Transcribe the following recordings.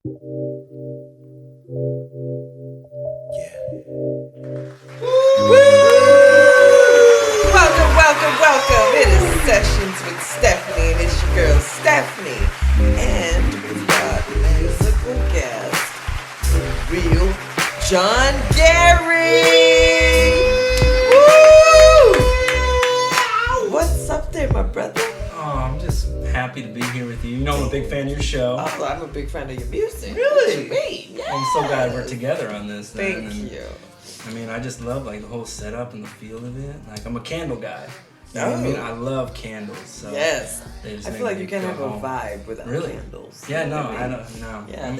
Welcome, welcome, welcome. It is Sessions with Stephanie, and it's your girl Stephanie. And we've got musical guest, real John Gary. Woo! What's up there, my brother? Oh, I'm just happy to be here with you. You know I'm a big fan of your show. Oh, I'm a big fan of your music. Really? What you mean? Yes. I'm so glad we're together on this. Thank you. I mean, I just love like the whole setup and the feel of it. Like I'm a candle guy. You know what I mean? I love candles. So Yes. they just I make feel like me you can't go have a home. vibe without Really? candles. Yeah, You know no, what I mean? don't. No. Yeah,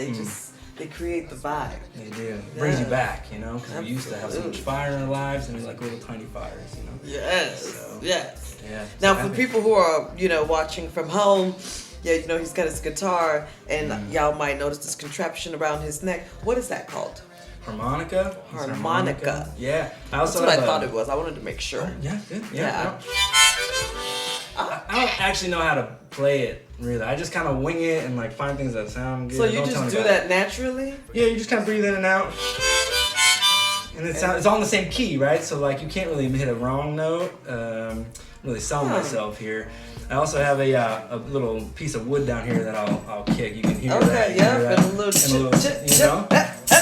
they create the vibe. They do. It brings you Yeah. back, you know, because we used to have so much Absolutely. fire in our lives and like little tiny fires, you know. Yes. So, Yes. Yeah. Now, So for happy. people who are, watching from home, yeah, he's got his guitar, and y'all might notice this contraption around his neck. What is that called? Harmonica. Is it Harmonica. Yeah. I That's also what I have thought it was. I wanted to make sure. Yeah, good. Yeah. I don't actually know how to play it really. I just kind of wing it and like find things that sound good. So you Don't tell just me do about that naturally? it. Yeah, you just kind of breathe in and out. And it's all in the same key, right? So like you can't really hit a wrong note. Really sell myself here. I also have a little piece of wood down here that I'll kick. You can hear that. Okay, You can yeah, hear and that. a little And you know.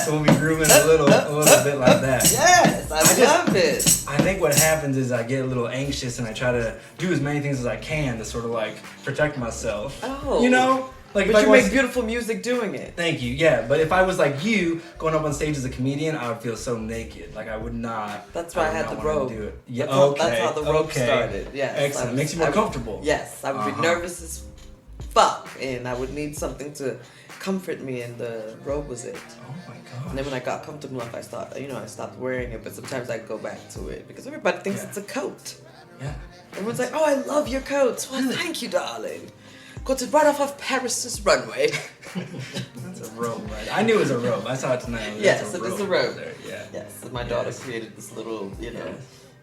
So we'll be grooving a little bit like that. Yes, I love it. I think what happens is I get a little anxious and I try to do as many things as I can to sort of like protect myself. Oh. You know? Like if But I you was, make beautiful music doing it. Thank you, yeah. But if I was like you, going up on stage as a comedian, I would feel so naked. Like I would not. That's why I would had not the wanna robe. Do it. Yeah, That's how the rope started. Yes. Excellent. Makes you more comfortable. Yes, I would be nervous as fuck, and I would need something to comfort me, and the robe was it. Oh my And then god. when I got comfortable enough, I stopped wearing it. But sometimes I go back to it because everybody thinks Yeah. it's a coat. Yeah. Everyone's like, "Oh, I love your coats." Well, thank you, darling. Got it right off of Paris's runway. That's a robe, right? I knew it was a robe. I saw it tonight. Yes, it is a robe. There. Yeah. Yes, and my daughter Yes. created this little, Yes.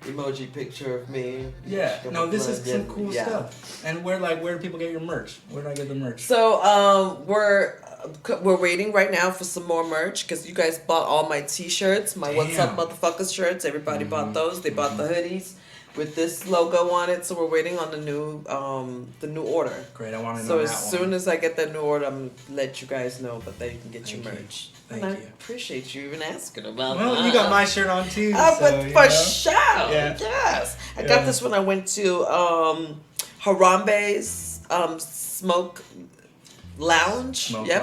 emoji picture of me. Yeah. Got No, my this is blood, some yeah, cool yeah. stuff. And where do people get your merch? Where do I get the merch? So we're waiting right now for some more merch because you guys bought all my T-shirts, my "What's Up, Damn. Motherfuckers" shirts. Everybody bought those. They bought the hoodies with this logo on it. So we're waiting on the new order. Great, I want to know So that as one. soon as I get that new order, I'm gonna let you guys know. But then you can get Thank your you. merch. Thank and I you. appreciate you even asking about that. Well, you got my shirt on too. Oh, so, but you for know. sure. Yeah. Yes. I Yeah. got this when I went to Harambe's Smoke Lounge. Smoke Yep.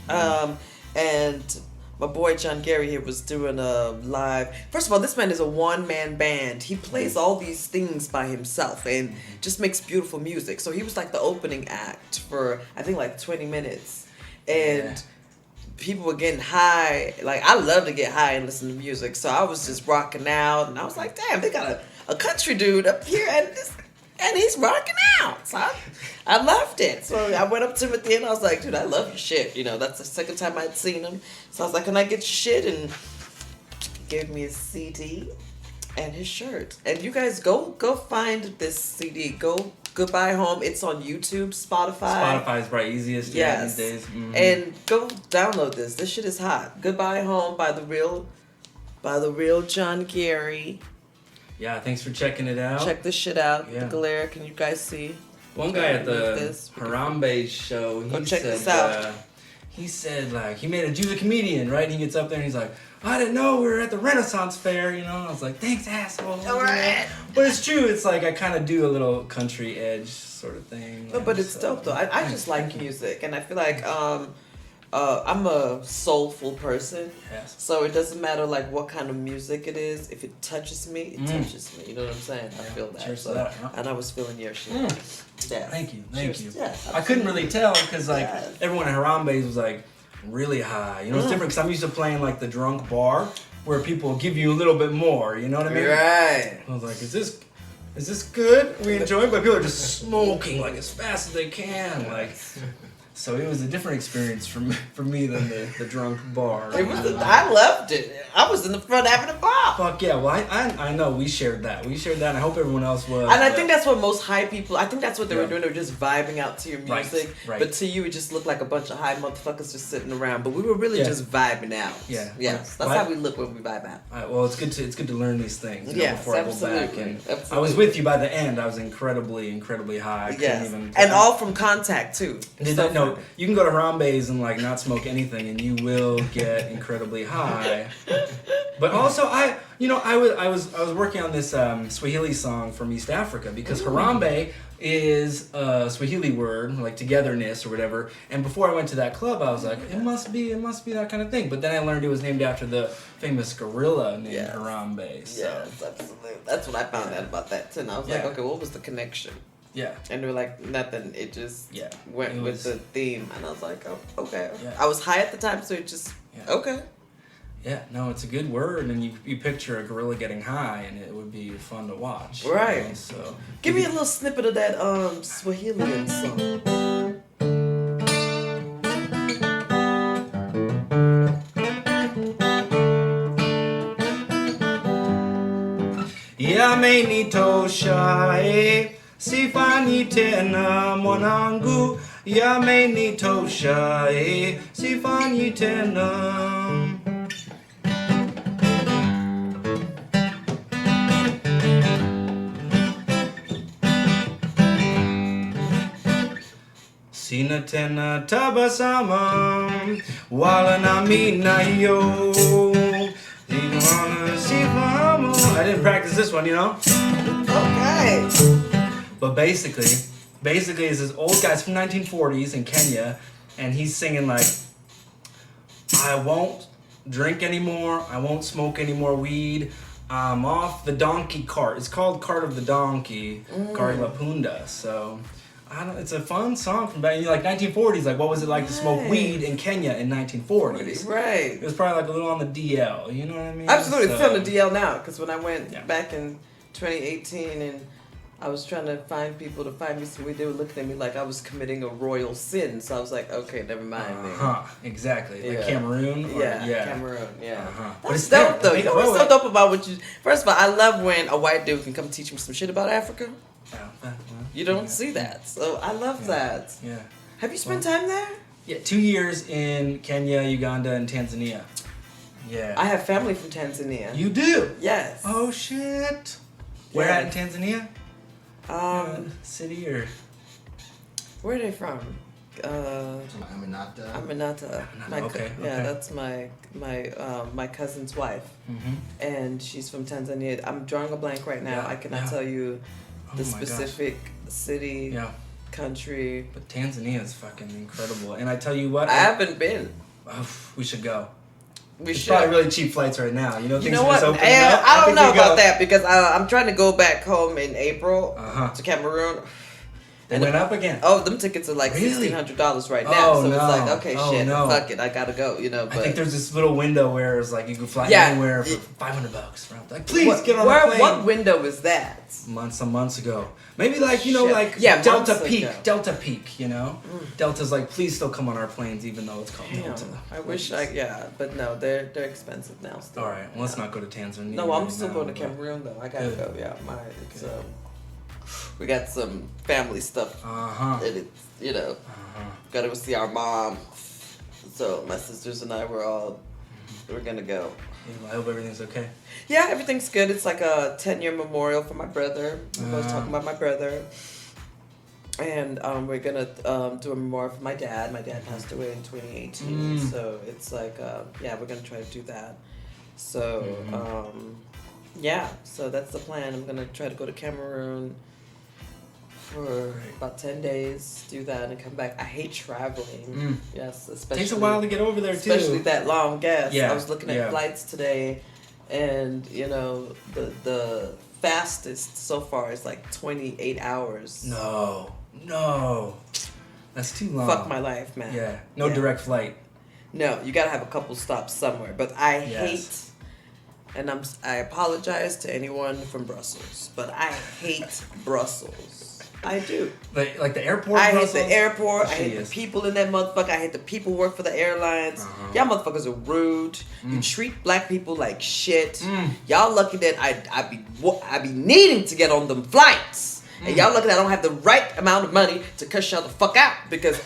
Lounge. And my boy John Gary here was doing a live. First of all, this man is a one-man band. He plays all these things by himself and just makes beautiful music. So he was like the opening act for, I think, like 20 minutes. And Yeah. people were getting high. Like, I love to get high and listen to music. So I was just rocking out. And I was like, damn, they got a country dude up here and he's rocking out. So I loved it. So I went up to him at the end. I was like, dude, I love your shit. That's the second time I'd seen him. So I was like, can I get your shit? And he gave me his CD and his shirt. And you guys go find this CD. Go Goodbye Home. It's on YouTube, Spotify. Spotify is probably easiest Yes. these days. Mhm. And go download this. This shit is hot. Goodbye Home by the real John Gary. Yeah, thanks for checking it out. Check this shit out. Yeah. The glare. Can you guys see? One guy at the This. Harambe show, he Go check said, this out. he said like he made he was a comedian, right? And he gets up there and he's like, I didn't know we were at the Renaissance Fair, you know. And I was like, thanks, asshole. You know? Alright. But it's true. It's like I kind of do a little country edge sort of thing. No, but it's so- dope though. I just like music, and I feel like I'm a soulful person. Yes. So it doesn't matter like what kind of music it is. If it touches me, it touches me. You know what I'm saying? I feel that. Cheers to So, that, huh? and I was feeling your shit. Yeah. Thank you. Cheers. Yeah, I couldn't really tell because like Yes. everyone at Harambe's was like really high. You know, it's different because I'm used to playing like the drunk bar where people give you a little bit more. You know what I mean? Right. I was like, is this good? We enjoy it, but people are just smoking like as fast as they can. Like, so it was a different experience for me than the drunk bar. It was. I loved it. I was in the front having a ball. Fuck yeah. Well, I know we shared that. And I hope everyone else was. And I think that's what most high people, I think that's what they were Yeah. doing. They were just vibing out to your music. Right. But to you, it just looked like a bunch of high motherfuckers just sitting around. But we were really just vibing out. Yeah. Yes. That's how we look when we vibe out. All right, well, it's good to learn these things. Before I go back. And absolutely. I was with you by the end. I was incredibly high. I couldn't even. And all from contact too. No, you can go to Harambe's and like not smoke anything, and you will get incredibly high. But also, I was working on this Swahili song from East Africa because Harambe is a Swahili word like togetherness or whatever. And before I went to that club, I was like, it must be that kind of thing. But then I learned it was named after the famous gorilla named Harambe. So. Yes, absolutely. That's what I found out about that too. And I was like, okay, what was the connection? Yeah. And they were like, nothing. It just went with the theme. And I was like, oh, okay. Yeah. I was high at the time, so it just, okay. Yeah, no, it's a good word, and you picture a gorilla getting high, and it would be fun to watch. Right. You know, so give me a little snippet of that Swahilian song. Yamenitosha sifani tena mwanangu. Yamenitosha sifani tena. Sina tena tabasama wala nami nayo. I didn't practice this one, you know? Okay. But basically it's this old guy's from 1940s in Kenya, and he's singing like, I won't drink anymore, I won't smoke any more weed, I'm off the donkey cart. It's called Cart of the Donkey, Cart lapunda. So it's a fun song from back in like 1940s. Like, what was it like to smoke weed in Kenya in 1940s? Right. It was probably like a little on the DL. You know what I mean? Absolutely. It's on the DL now. Because when I went back in 2018 and I was trying to find people to find me some weed, they were looking at me like I was committing a royal sin. So I was like, okay, never mind. Exactly. Like Cameroon? Cameroon. Yeah. But it's dope, though. You know what's so dope about what you... First of all, I love when a white dude can come teach me some shit about Africa. You don't see that. So I love that. Yeah. Have you spent time there? Yeah, 2 years in Kenya, Uganda, and Tanzania. Yeah. I have family from Tanzania. You do? Yes. Oh, shit. Where at in Tanzania? City or? Where are they from? Aminata. Okay. That's my cousin's wife, and she's from Tanzania. I'm drawing a blank right now. I cannot tell you the specific city, country. But Tanzania is fucking incredible, and I tell you what, I haven't been. We should go. It's probably really cheap flights right now. You know, things are just opening up. I don't know about that because I'm trying to go back home in April to Cameroon. They went up again. Oh, them tickets are like $1,600 right now. So it's like, okay, fuck it, I gotta go. You know. But I think there's this little window where it's like you can fly anywhere for $500. Like, please get on the plane. What window is that? Some months ago. Maybe like Delta Peak. You know, Delta's like, please still come on our planes, even though it's called Delta. I wish but no, they're expensive now. Still. All right, well, let's not go to Tanzania. No, I'm still going to Cameroon though. I gotta go. Yeah, we got some family stuff. And it's, gotta go see our mom. So my sisters and I we're gonna go. I hope everything's okay. Yeah, everything's good. It's like a 10-year memorial for my brother. I was talking about my brother. And we're gonna do a memorial for my dad. My dad passed away in 2018. So it's like, we're gonna try to do that. So, so that's the plan. I'm gonna try to go to Cameroon for about 10 days, do that, and come back. I hate traveling. Yes, especially. Takes a while to get over there, too. Especially that long gas. Yeah. I was looking at flights today, and, the fastest so far is like 28 hours. No. That's too long. Fuck my life, man. Yeah. No direct flight. No, you gotta have a couple stops somewhere. But I hate, and I apologize to anyone from Brussels, but I hate Brussels. I do. Like the airport. I hate Brussels? the airport. I hate Jeez. the people in that motherfucker. I hate the people who work for the airlines. Y'all motherfuckers are rude. You treat black people like shit. Y'all lucky that I be needing to get on them flights, and y'all lucky that I don't have the right amount of money to cuss y'all the fuck out because.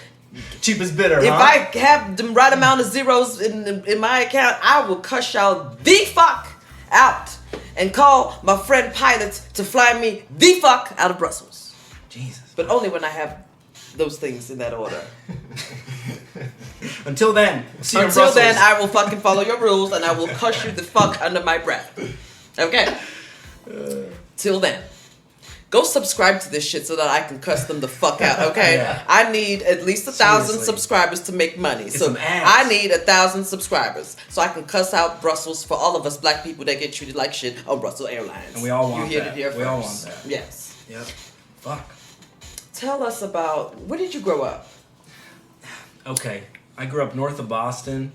Cheap is bitter. If I have the right amount of zeros in my account, I will cuss y'all the fuck out and call my friend pilots to fly me the fuck out of Brussels. Jesus. But only when I have those things in that order. Until then, see you in Until Brussels. then, I will fucking follow your rules and I will cuss you the fuck under my breath. Okay? Till then. Go subscribe to this shit so that I can cuss them the fuck out, okay? Yeah. I need at least 1,000 Seriously. subscribers to make money. Get So some ads. I need 1,000 subscribers so I can cuss out Brussels for all of us black people that get treated like shit on Brussels Airlines. And we all want you hear that. It here We all first. want that. Yes. Yep. Fuck. Tell us about, where did you grow up? Okay. I grew up north of Boston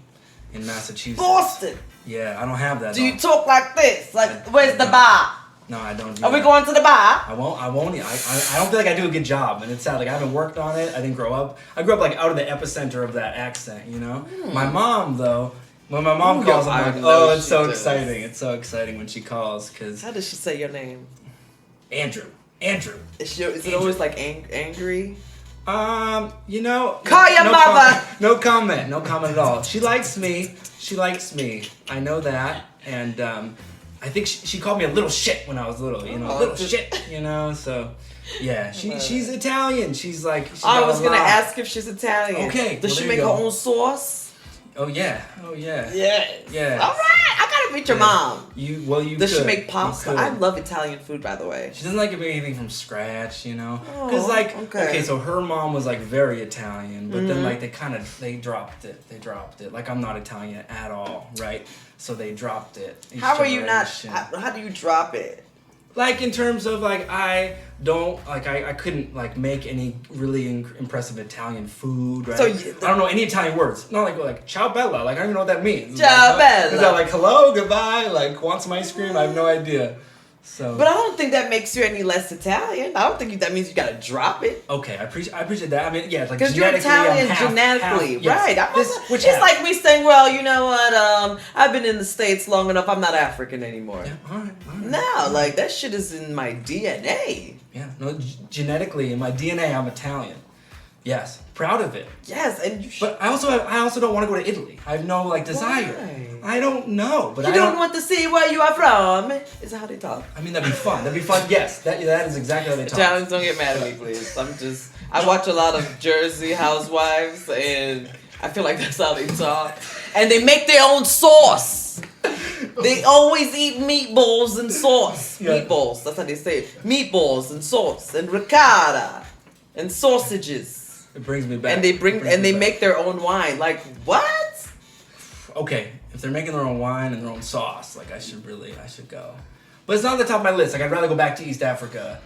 in Massachusetts. Boston! Yeah, I don't have that. Do you though. talk like this? Like, I- where's the no. bar? No, I don't do Are we that. going to the bar? I won't. I don't feel like I do a good job, and it's sad. Like I haven't worked on it. I didn't grow up. I grew up like out of the epicenter of that accent. You know. My mom though. When my mom calls, I'm I like, know oh, it's she so does. exciting. It's so exciting when she calls because How does she say your name? Andrew. Is it always like angry? You know. Call your mother. No comment. No comment at all. She likes me. She likes me. I know that, and I think she called me a little shit when I was little. You know, Oh, little just- shit. You know, so. Yeah, she's Italian. She's like. She I got was a gonna lot. ask if she's Italian. Okay, Does well, she there make you her go. own sauce? Oh yeah. Oh yeah. Yes. Yes. All right. I gotta meet your mom. You Does she could. make You pasta? could. I love Italian food, by the way. She doesn't like to make anything from scratch, you know. Oh, Because like, okay. okay, so her mom was like very Italian, but then Mhm. like they dropped it. They dropped it. Like I'm not Italian at all, right? So they dropped it. each How are you not? generation. How do you drop it? Like in terms of like I couldn't like make any really impressive Italian food, right? So I don't know any Italian words. Not like ciao bella. Like I don't even know what that means. Ciao bella. Is that like hello, goodbye? Like want some ice cream? I have no idea. So. But I don't think that makes you any less Italian. I don't think that means you gotta drop it. Okay, I appreciate that. I mean, yeah, it's like Because you're genetically, Italian I'm half, genetically, half, yes. right? I'm This, also- which it's half? like me saying, well, you know what? I've been in the States long enough. I'm not African anymore. Yeah, all right. No, like that shit is in my DNA. Yeah, no, genetically in my DNA, I'm Italian. Yes, proud of it. Yes, and you should. But I also don't want to go to Italy. I have no like desire. Why? I don't know, but You I don't want to see where you are from. Is that how they talk? I mean, that'd be fun. That'd be fun. Yes, that is exactly how they talk. Italians, don't get mad at me, please. I watch a lot of Jersey Housewives, and I feel like that's how they talk. And they make their own sauce. They always eat meatballs and sauce. Yeah. Meatballs, that's how they say it. Meatballs and sauce and ricotta and sausages. It brings me back. And they It brings me back. make their own wine. Like what? Okay, if they're making their own wine and their own sauce, like I should go. But it's not on the top of my list. Like I'd rather go back to East Africa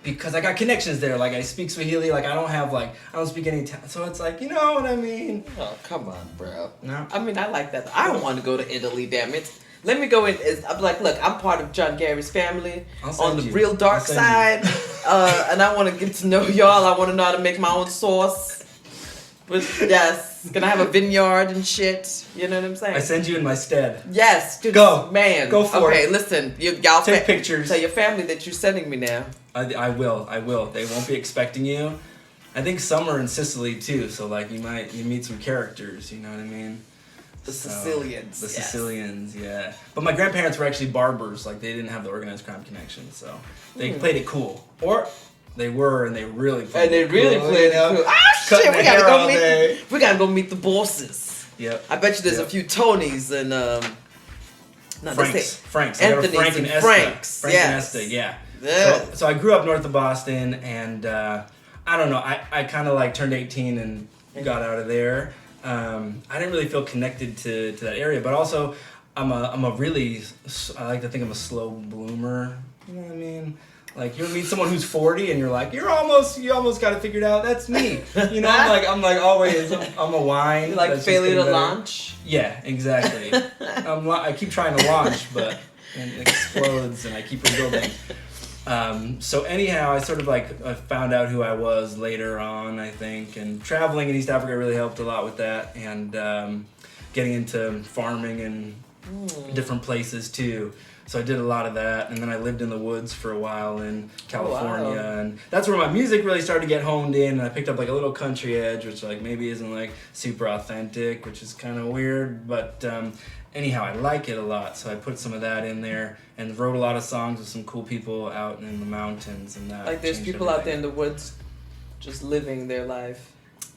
because I got connections there. Like I speak Swahili. Like I don't speak any. So it's like, you know what I mean? Oh, come on, bro. No. I mean, I like that. I don't want to go to Italy, damn it. Let me go in. I'm like, look, I'm part of John Gary's family I'll send on the you. real dark I'll send side. And I want to get to know y'all. I want to know how to make my own sauce. But yes, gonna have a vineyard and shit. You know what I'm saying? I send you in my stead. Yes. Good, Go. Man. Go for okay, it. listen. Y'all Take pictures. Tell your family that you're sending me now. I will. They won't be expecting you. I think some are in Sicily too, so like you meet some characters, you know what I mean? The So, Sicilians. The yes. Sicilians, yeah. But my grandparents were actually barbers, like they didn't have the organized crime connection, so they played it cool. Or they were, and they really played And they it really cool, played you know? it cool. Ah, Cutting shit, the hair all day. we gotta go meet the bosses. Yep. I bet you there's Yep. a few Tonys and no, they say Franks. I got a Anthony's Frank and and Esther. Franks, Frank yes. and Esther, yeah. Yeah. So I grew up north of Boston, and I don't know. I kind of like turned 18 and got out of there. I didn't really feel connected to that area, but also I'm a really, I like to think I'm a slow bloomer. You know what I mean? Like you meet someone who's 40 and you're like, you almost got it figured out. That's me. You know, I'm like always, I'm a wine. You like that's just failure to getting better. launch. Yeah, exactly. I keep trying to launch, but it explodes and I keep rebuilding. So anyhow, I sort of like found out who I was later on, I think, and traveling in East Africa really helped a lot with that, and getting into farming in different places too. So I did a lot of that, and then I lived in the woods for a while in California, and that's where my music really started to get honed in, and I picked up like a little country edge, which like maybe isn't like super authentic, which is kind of weird, but anyhow, I like it a lot, so I put some of that in there, and wrote a lot of songs with some cool people out in the mountains, and that Like there's changed people out there everything. in the woods just living their life.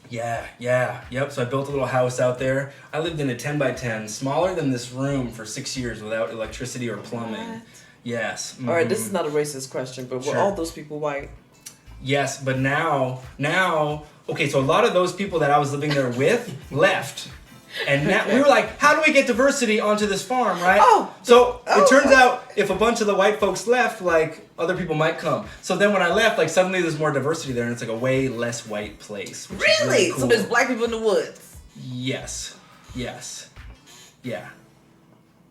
Yep. So I built a little house out there. I lived in a 10 by 10, smaller than this room, for 6 years without electricity or plumbing. What? Yes. All right, this is not a racist question, but were Sure. all those people white? Yes, but now, okay, so a lot of those people that I was living there with left. And now we were like, how do we get diversity onto this farm, right? So it turns out if a bunch of the white folks left, like other people might come. So then when I left, like suddenly there's more diversity there, and it's like a way less white place. Which is Really? cool. So there's black people in the woods? Yes. Yeah.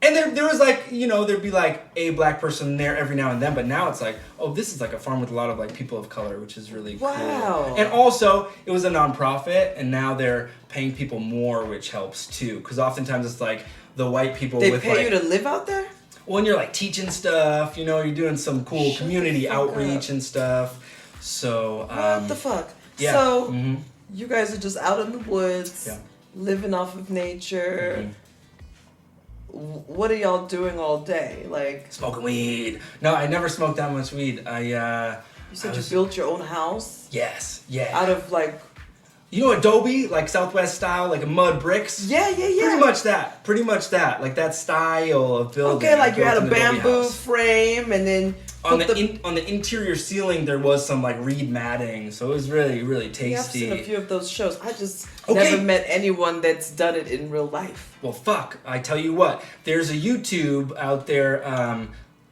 And there was like, there'd be like a black person there every now and then, but now it's like, oh, this is like a farm with a lot of like people of color, which is really cool. Wow. And also, it was a nonprofit, and now they're paying people more, which helps too, because oftentimes it's like the white people They with pay like, you to live out there? when you're like teaching stuff, you're doing some cool Shut community the fuck outreach up. and stuff. So What the fuck? yeah. So Mhm. you guys are just out in the woods, Yeah. living off of nature. Mhm. What are y'all doing all day? Like Smoking weed. No, I never smoked that much weed. you said, you built your own house Yes, yeah. out of like Adobe, like Southwest style, like mud bricks. yeah. Pretty much that. Like that style of building. Okay, like you I had a built an Adobe bamboo house. frame, and then On put on the interior ceiling, there was some like reed matting, so it was really, really tasty. Yeah, I've seen a few of those shows. I just Okay. never met anyone that's done it in real life. Well, fuck! I tell you what, there's a YouTube out there,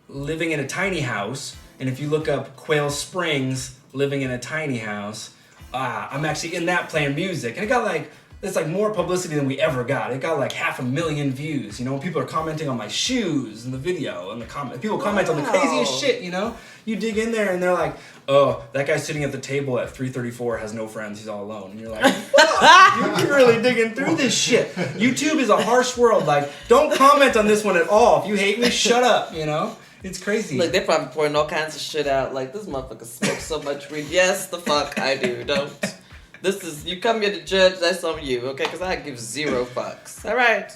living in a tiny house, and if you look up Quail Springs living in a tiny house, I'm actually in that playing music, and it got like. It's like more publicity than we ever got. It got like 500,000 views. People are commenting on my shoes in the video, and people comment on the craziest shit. You dig in there and they're like, "Oh, that guy sitting at the table at 3:34 has no friends. He's all alone." And you're like, "What? You're really digging through this shit." YouTube is a harsh world. Like, don't comment on this one at all. If you hate me, shut up. It's crazy. Like they're probably pouring all kinds of shit out. Like this motherfucker smokes so much weed. Yes, the fuck I do. Don't. This is you come here to judge. That's on you, okay? Because I give zero fucks. All right.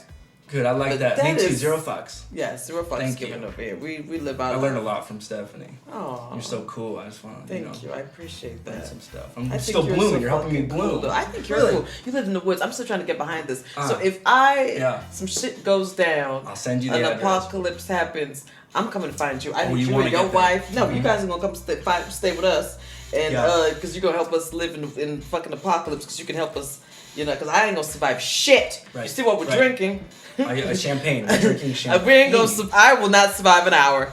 Good, I like But that. that Me too. is- 0 fucks. Yeah, zero fucks Thank given you. over here. We live out. I of learned a lot from Stephanie. Oh, You're so cool. I just want to, Thank you. I appreciate learn that. some stuff. I'm I still think blooming. so You're helping me fucking bloom. cool, though. I think you're Really? cool. You live in the woods. I'm still trying to get behind this. So Uh, if some shit goes down, I'll send you the an address. apocalypse happens, I'm coming to find you. I Oh, need you you wanna and your get there. wife. No, you Mhm. guys are gonna come stay with us, and Yeah. because you're gonna help us live in fucking apocalypse. Because you can help us, because I ain't gonna survive shit. Right. You see what we're Right. drinking? Champagne. We're drinking champagne. We ain't gonna. I will not survive an hour.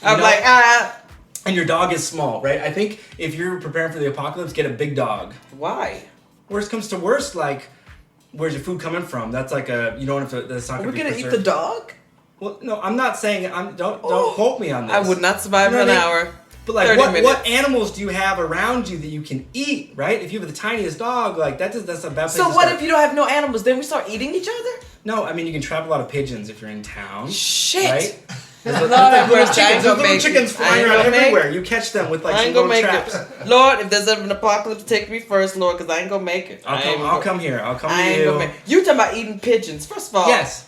I'm know- like And your dog is small, right? I think if you're preparing for the apocalypse, get a big dog. why? Worst comes to worst, like, where's your food coming from? That's like you don't have to. That's not Are gonna we be gonna eat preserved. the dog? Well, no, I'm not saying. Don't Oh. quote me on this. I would not survive You know an what I mean? hour. But like, 30 what minutes. animals do you have around you that you can eat? Right? If you have the tiniest dog, like that's a bad place. So to what start. if you don't have no animals? Then we start eating each other? No, I mean you can trap a lot of pigeons if you're in town. Shit. Right? There's Lord like have little mercy, I ain't chickens, there's gonna little make chickens it. I flying ain't around gonna make everywhere. You catch them with like I some ain't little gonna make traps. it. Lord, if there's ever an apocalypse, take me first, Lord, because I ain't gonna make it. I'll come here. I'll come I to ain't you. gonna make You talking about eating pigeons. First of all, Yes,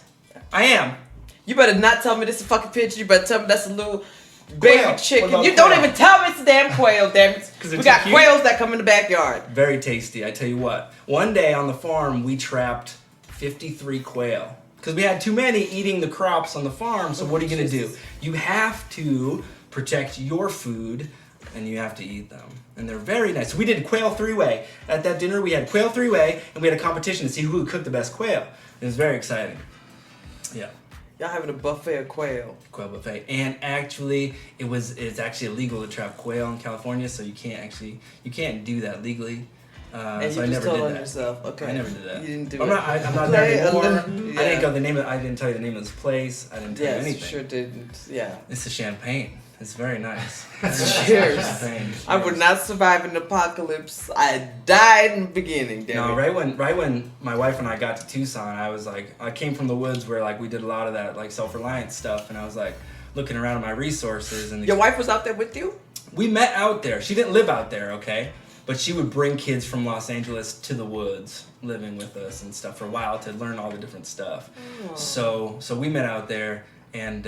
I am. you better not tell me this is a fucking pigeon. You better tell me that's a little baby Quail. chicken. What about You don't quail? even tell me it's a damn quail, damn it. 'Cause We they're got too cute? quails that come in the backyard. Very tasty. I tell you what. One day on the farm, we trapped 53 quail because we had too many eating the crops on the farm. So what are you gonna do? You have to protect your food, and you have to eat them. And they're very nice. So we did quail three-way at that dinner. We had quail three-way, and we had a competition to see who would cook the best quail. It was very exciting. Yeah. Y'all having a buffet of quail. Quail buffet, and actually it's actually illegal to trap quail in California, so you can't do that legally. And so you I just never told did on that. yourself. Okay. I never did that. You didn't do I'm it. I'm not Play there a anymore. little- I didn't yeah. go the name. I didn't tell you the name of this place. I didn't tell you Yes, anything. sure didn't. Yeah. It's the champagne. It's very nice. Cheers. Champagne. I would not survive an apocalypse. I died in the beginning, damn No, it. right when my wife and I got to Tucson, I was like, I came from the woods where like we did a lot of that like self-reliance stuff, and I was like looking around at my resources and Your wife was out there with you? we met out there. She didn't live out there, okay, but she would bring kids from Los Angeles to the woods, living with us and stuff for a while to learn all the different stuff. Oh. So we met out there, and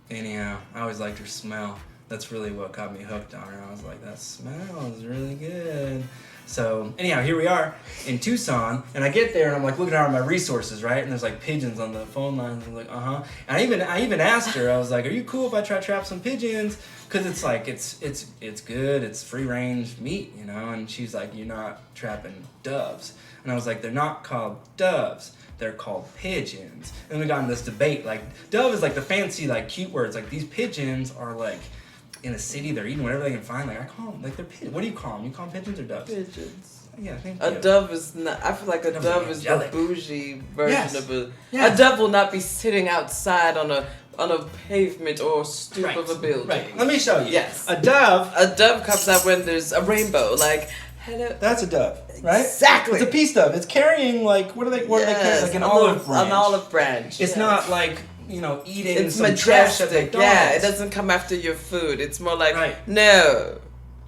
anyhow, I always liked her smell. That's really what got me hooked on her. I was like, that smells really good. So anyhow, here we are in Tucson, and I get there and I'm like looking around at my resources, right? And there's like pigeons on the phone lines. I'm like, And I even asked her. I was like, are you cool if I try to trap some pigeons? Because it's like it's good. It's free range meat, you know. And she's like, you're not trapping doves. And I was like, they're not called doves. They're called pigeons. And we got in this debate. Like dove is like the fancy like cute words. Like these pigeons are like. In a city, they're eating whatever they can find. Like I call them, like they're pigeons. What do you call them? You call them pigeons or doves? Pigeons. Yeah, thank A you. dove is not. I feel like a dove is the angelic. bougie version Yes. of a. Yes. A dove will not be sitting outside on a pavement or stoop Right. of a building. Right. Let me show you. Yes. A dove. A dove comes out when there's a rainbow. Like hello. That's a dove, right? Exactly. It's a peace dove. It's carrying like what are they carrying? Like an a olive little- branch. An olive branch. It's yes. not like eating It's some trash at majestic. McDonald's. Yeah, it doesn't come after your food. It's more like Right. no.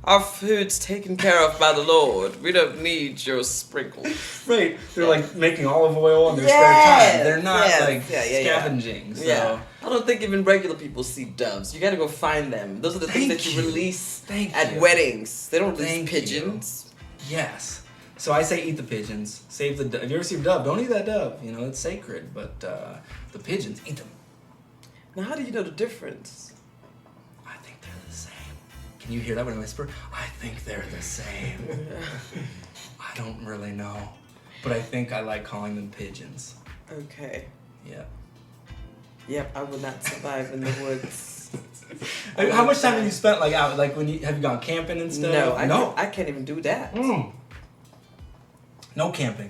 Our food's taken care of by the Lord. We don't need your sprinkles. Right. They're like making olive oil in their Yes, spare time. They're not yes. like Yeah. scavenging. So. Yeah. I don't think even regular people see doves. You gotta go find them. Those are the things Thank that you you. release Thank at you. weddings. They don't release Thank pigeons. Yes. So I say eat the pigeons. Save the dove. If you ever see a dove, don't eat that dove. It's sacred. But the pigeons, eat them. Now, how do you know the difference? I think they're the same. Can you hear that when I whisper? I think they're the same. I don't really know. But I think I like calling them pigeons. Okay. Yeah. Yep, I would not survive in the woods. How much time have you spent like out? Like have you gone camping and stuff? No, I can't even do that. No camping.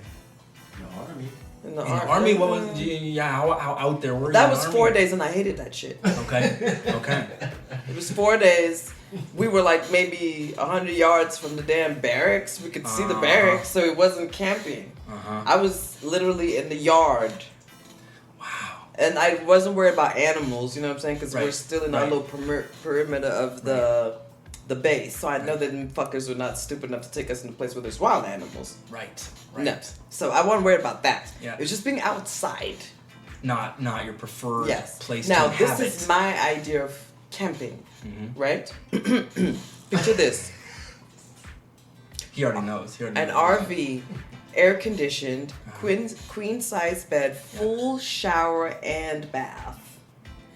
No army. In the In the army, what was? Yeah, how out there were you? That in was the 4 army? days, and I hated that shit. Okay. Okay. It was 4 days. We were like maybe 100 yards from the damn barracks. We could see the barracks, so it wasn't camping. I was literally in the yard. Wow. And I wasn't worried about animals, you know what I'm saying? Because we're Right. still in our Right. little perimeter of the base. So I know that them fuckers were not stupid enough to take us in a place where there's wild animals. Right. Right. No. So I wasn't worried about that. Yeah. It was just being outside. Not your preferred Yes. place Now, to inhabit. this is my idea of camping, Mm-hmm. right? Picture this. He already knows. An RV, air conditioned, queen size bed, full shower and bath,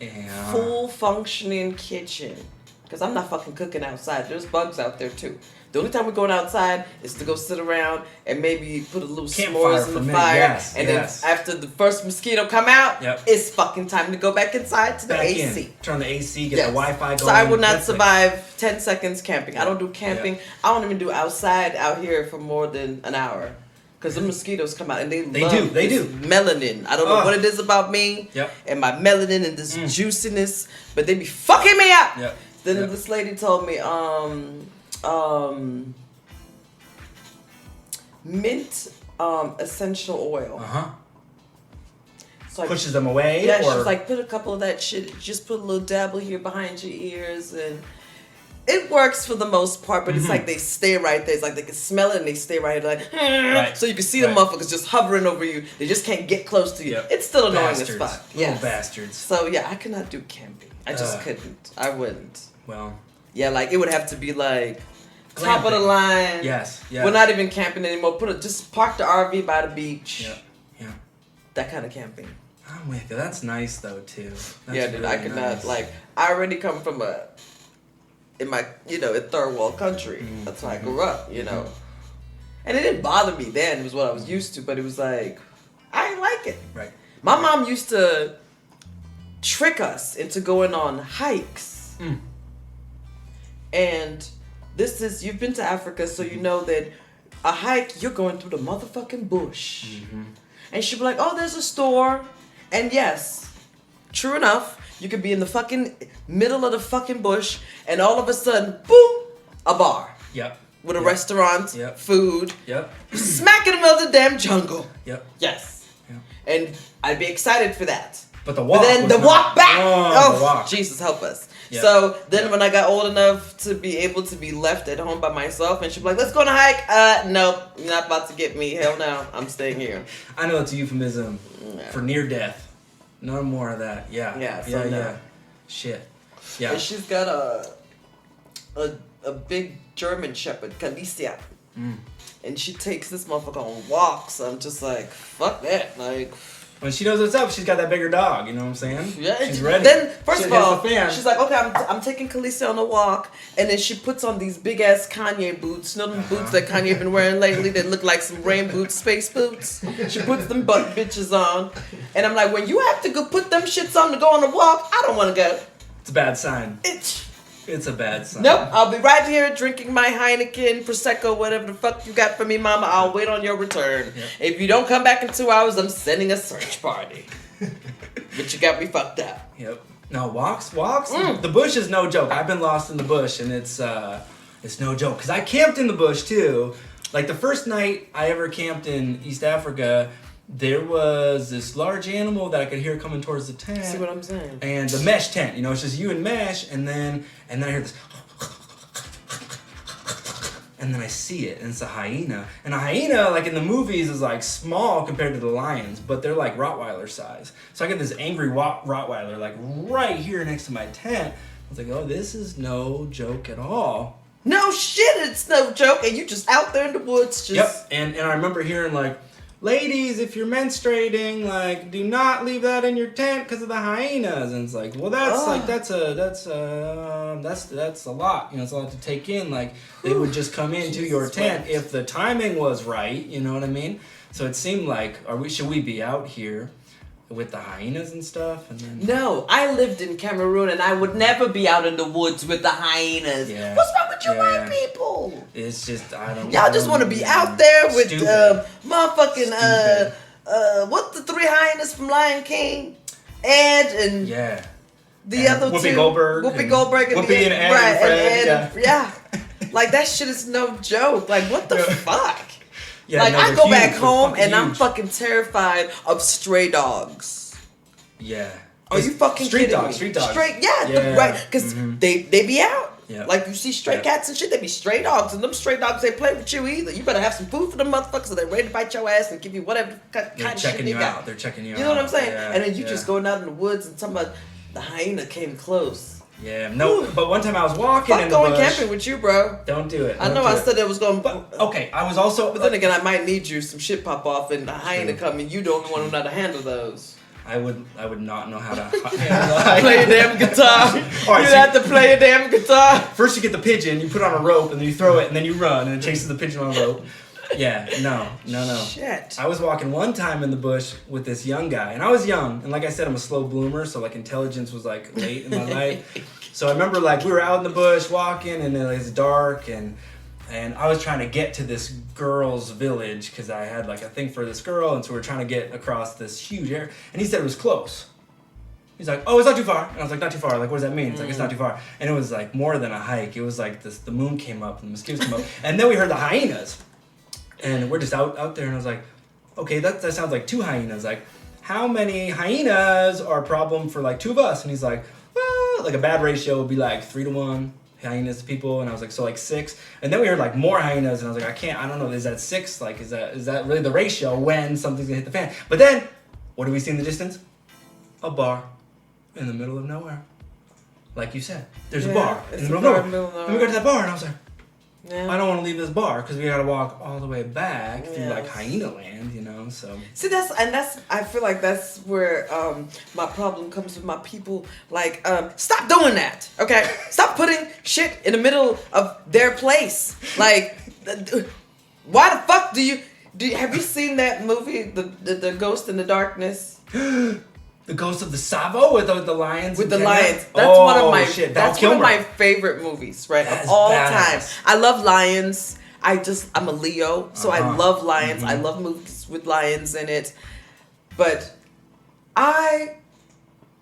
Yeah. full functioning kitchen. Because I'm not fucking cooking outside. There's bugs out there too. The only time we're going outside is to go sit around and maybe put a little Campfire s'mores in for the me, fire. yes, and yes. then after the first mosquito come out, Yep. it's fucking time to go back inside to the Back AC. in. Turn the AC, get Yes. the Wi-Fi going. So I will not Netflix. survive 10 seconds camping. I don't do camping. Yeah. I don't even do outside out here for more than an hour. Because the mosquitoes come out and they love They this do. melanin. I don't know what it is about me Yep. and my melanin and this juiciness, but they be fucking me up. Yep. Then Yep. this lady told me, mint essential oil. So I Pushes them away. yeah, she or? was like, put a couple of that shit, just put a little dabble here behind your ears, and it works for the most part, but it's like they stay right there. It's like they can smell it and they stay right there, like, Right. so you can see the Right. motherfuckers just hovering over you. They just can't get close to you. Yep. It's still annoying Bastards. as fuck. Little Yes. bastards. So yeah, I could not do camping. I just couldn't. I wouldn't. Well, Yeah, like it would have to be like top of the Glamping. line. yes. Yes. We're not even camping anymore. Just park the RV by the beach. Yeah. Yeah. That kind of camping. I'm with you. That's nice though too. That's Yeah, dude, really I could nice. not like. I already come from in third world country. That's where I grew up, and it didn't bother me then. It was what I was used to, but it was like I didn't like it. Right. My mom used to trick us into going on hikes, and you've been to Africa, so you know that a hike, you're going through the motherfucking bush. Mm-hmm. And she'd be like, oh, there's a store. And yes, true enough, you could be in the fucking middle of the fucking bush, and all of a sudden, boom, a bar. Yep. With a restaurant, food. Yep. Smack in the middle of the damn jungle. Yep. Yes. Yep. And I'd be excited for that. But the walk. But then the walk back. Oh, the walk. Jesus help us. Yep. So then when I got old enough to be able to be left at home by myself, and she'd be like, let's go on a hike. Nope, you're not about to get me. Hell no, I'm staying here. I know it's a euphemism for near death. No more of that. Yeah. Yeah. Shit. Yeah. And she's got a big German Shepherd, Calicia. And she takes this motherfucker on walks. I'm just like, fuck that. Like, when she knows what's up, she's got that bigger dog. You know what I'm saying? Yeah. She's ready. Then, first of all, the she's like, okay, I'm taking Khaleesi on a walk, and then she puts on these big ass Kanye boots. You know them boots that Kanye been wearing lately that look like some rain boots, space boots. She puts them butt bitches on, and I'm like, when you have to go put them shits on to go on a walk, I don't want to go. It's a bad sign. It's a bad sign. Nope, I'll be right here drinking my Heineken, Prosecco, whatever the fuck you got for me, mama. I'll wait on your return. Yep. If you don't come back in 2 hours, I'm sending a search party. But you got me fucked up. Yep. No, walks. The bush is no joke. I've been lost in the bush, and it's no joke. Because I camped in the bush, too. Like, the first night I ever camped in East Africa, there was this large animal that I could hear coming towards the tent. See what I'm saying? And the mesh tent, you know, it's just you and mesh, and then I hear this, and then I see it, and it's a hyena. And a hyena, like in the movies, is like small compared to the lions, but they're like Rottweiler size. So I get this angry Rottweiler like right here next to my tent. I was like, oh, this is no joke at all. No shit, it's no joke, and you just out there in the woods just... Yep, and I remember hearing like, ladies, if you're menstruating, like, do not leave that in your tent because of the hyenas. And it's like, well, that's a lot. You know, it's a lot to take in. Like, they would just come into your tent if the timing was right. You know what I mean? So it seemed like, should we be out here with the hyenas and stuff? And then... No, I lived in Cameroon, and I would never be out in the woods with the hyenas. Yeah. What's wrong with you white people? It's just, I don't know. Y'all just want to be out there with motherfucking, what the 3 hyenas from Lion King? Ed and the other Whoopi 2. Goldberg. Whoopi Goldberg. And Ed and Fred. Yeah. Like, that shit is no joke. Like, what the fuck? Yeah, like, no, I go back huge. home and huge. I'm fucking terrified of stray dogs. Yeah. Are you fucking street kidding dogs, me? Street dogs. Right. Because they be out. Yeah. Like, you see stray cats and shit, they be stray dogs. And them stray dogs ain't play with you either. You better have some food for them motherfuckers so they're ready to bite your ass and give you whatever kind of shit they got. They're checking you out. You know what I'm saying? Yeah, and then you just going out in the woods and talking about the hyena came close. Yeah, no, but one time I was walking in the bush. I'm going camping with you, bro. Don't do it. I know I said it was going... But, okay, I was also... But then again, I might need you. Some shit pop off and the hyena come and you the only one who know how to handle those. I would not know how to play a damn guitar. Right, you have to play a damn guitar. First you get the pigeon, you put on a rope, and then you throw it, and then you run, and it chases the pigeon on a rope. Yeah, no. Shit. I was walking one time in the bush with this young guy, and I was young, and like I said, I'm a slow bloomer, so like intelligence was like late in my life. So I remember like we were out in the bush walking, and it was dark, and I was trying to get to this girl's village because I had like a thing for this girl, and so we were trying to get across this huge area, and he said it was close. He's like, oh, it's not too far. And I was like, not too far. Like, what does that mean? It's like, it's not too far. And it was like more than a hike. It was like this, the moon came up and the mosquitoes came up. And then we heard the hyenas. And we're just out there. And I was like, okay, that sounds like 2 hyenas. Like, how many hyenas are a problem for like 2 of us? And he's like, well, like a bad ratio would be like 3 to 1 hyenas to people. And I was like, so like 6. And then we heard like more hyenas. And I was like, I don't know. Is that 6? Like, is that really the ratio when something's going to hit the fan? But then, what do we see in the distance? A bar. In the middle of nowhere. Like you said. There's a bar in the middle of nowhere. And we got to that bar and I was like, I don't want to leave this bar because we got to walk all the way back through like hyena land, you know, so. See, I feel like that's where my problem comes with my people. Like, stop doing that, okay? Stop putting shit in the middle of their place. Like, why the fuck have you seen that movie, The Ghost in the Darkness? The Ghost of the Savo with the lions. With the lions. That's one of my shit. that's one of my favorite movies, right? Of all time. I love lions. I'm a Leo, so I love lions. I love movies with lions in it. But I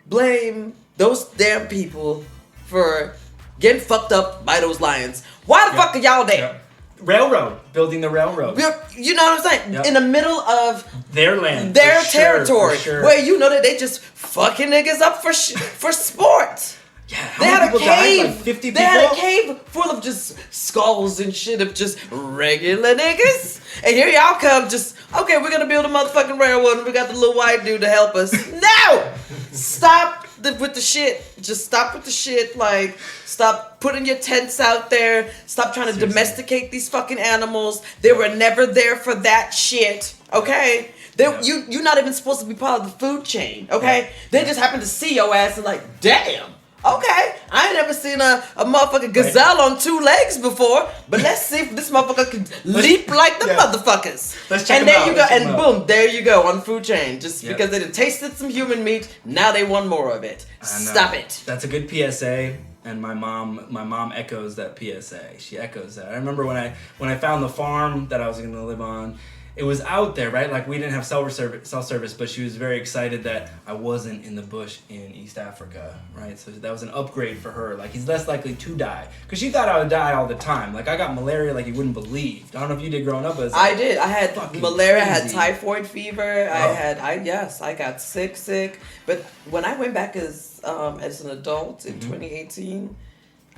blame those damn people for getting fucked up by those lions. Why the fuck are y'all there? Yep. Railroad, building the railroad. You know what I'm saying? Yep. In the middle of their land, their territory, sure. where you know that they just fucking niggas up for sport. Yeah, they had a cave. Like 50 they had a cave full of just skulls and shit of just regular niggas. And here y'all come, just okay. We're gonna build a motherfucking railroad, and we got the little white dude to help us. No, stop with the shit. Just stop with the shit. Like, stop putting your tents out there. Stop trying to domesticate these fucking animals. They were never there for that shit. Okay. You're not even supposed to be part of the food chain. Okay. They just happen to see your ass and like, damn. Okay, I ain't never seen a motherfucking gazelle on 2 legs before, but let's see if this motherfucker can leap like the motherfuckers. Let's check and them there out. you go, and boom, there you go on food chain. Just because they done tasted some human meat, now they want more of it. Stop it. That's a good PSA, and my mom echoes that PSA. She echoes that. I remember when I found the farm that I was going to live on. It was out there, right? Like, we didn't have cell service, but she was very excited that I wasn't in the bush in East Africa, right? So that was an upgrade for her. Like, he's less likely to die. Because she thought I would die all the time. Like, I got malaria like you wouldn't believe. I don't know if you did growing up. But I did. I had malaria, I crazy. had typhoid fever. I got sick. But when I went back as an adult in 2018,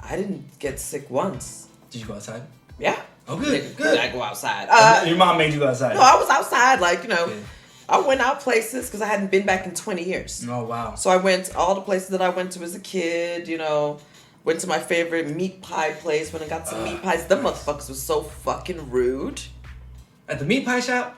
I didn't get sick once. Did you go outside? Yeah. Oh, good. I go outside. Your mom made you go outside. No, I was outside. Like, I went out places because I hadn't been back in 20 years. Oh, wow. So I went all the places that I went to as a kid, went to my favorite meat pie place when I got some meat pies. Them motherfuckers was so fucking rude. At the meat pie shop?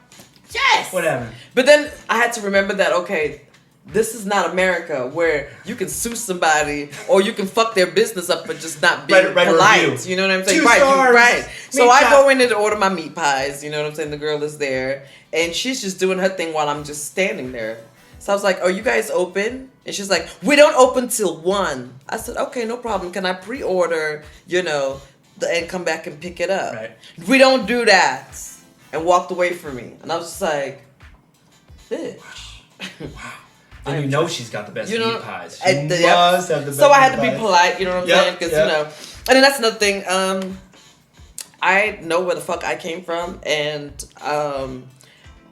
Yes! What happened? But then I had to remember that, okay, this is not America where you can sue somebody or you can fuck their business up for just not being polite. Review. You know what I'm saying? 2 stars. Right. So Meat I shop. go in to order my meat pies. You know what I'm saying? The girl is there and she's just doing her thing while I'm just standing there. So I was like, "Are you guys open?" And she's like, "We don't open till 1." I said, "Okay, no problem. Can I pre-order, and come back and pick it up?" Right. "We don't do that." And walked away from me. And I was just like, "Bitch." Wow. And she's got the best meat pies. She must have the best So I had to meat be pies. polite, you know what I'm saying? Because, and then that's another thing. I know where the fuck I came from, and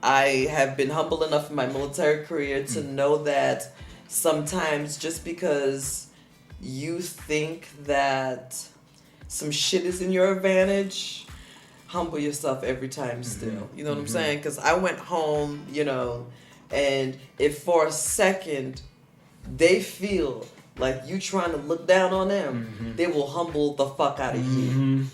I have been humble enough in my military career to know that sometimes just because you think that some shit is in your advantage, humble yourself every time still. You know what I'm saying? Because I went home, and if for a second they feel like you trying to look down on them, they will humble the fuck out of you,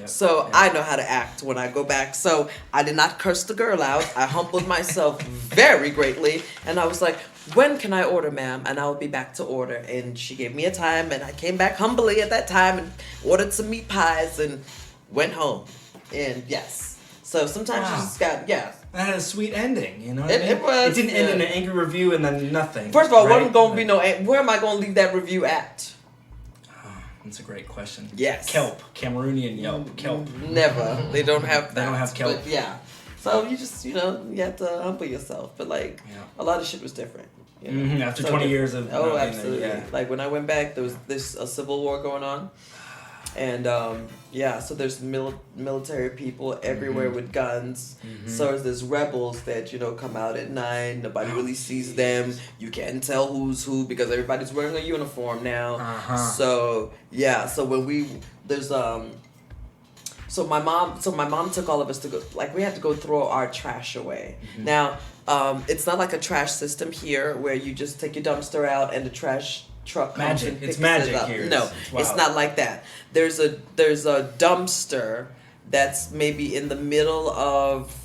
So I know how to act when I go back. So I did not curse the girl out. I humbled myself very greatly. And I was like, "When can I order, ma'am? And I will be back to order." And she gave me a time and I came back humbly at that time and ordered some meat pies and went home. And yes. So sometimes you just got, That had a sweet ending, you know what It I mean? was, It didn't end in an angry review and then nothing. First of all, right? where am I going to leave that review at? Oh, that's a great question. Yes. Kelp. Cameroonian Yelp. Kelp. Never. They don't have that. They don't have kelp. But yeah. So you just, you have to humble yourself. But like, a lot of shit was different. After 20 years of Oh, not being absolutely. there, Like when I went back, there was a civil war going on. And so there's military people everywhere with guns. So there's rebels that come out at night. Nobody really sees them. You can't tell who's who because everybody's wearing a uniform now. So so when so my mom took all of us to go, like we had to go throw our trash away. Now it's not like a trash system here where you just take your dumpster out and the trash truck comes and picks it up. Here. No, it's not like that. There's a dumpster that's maybe in the middle of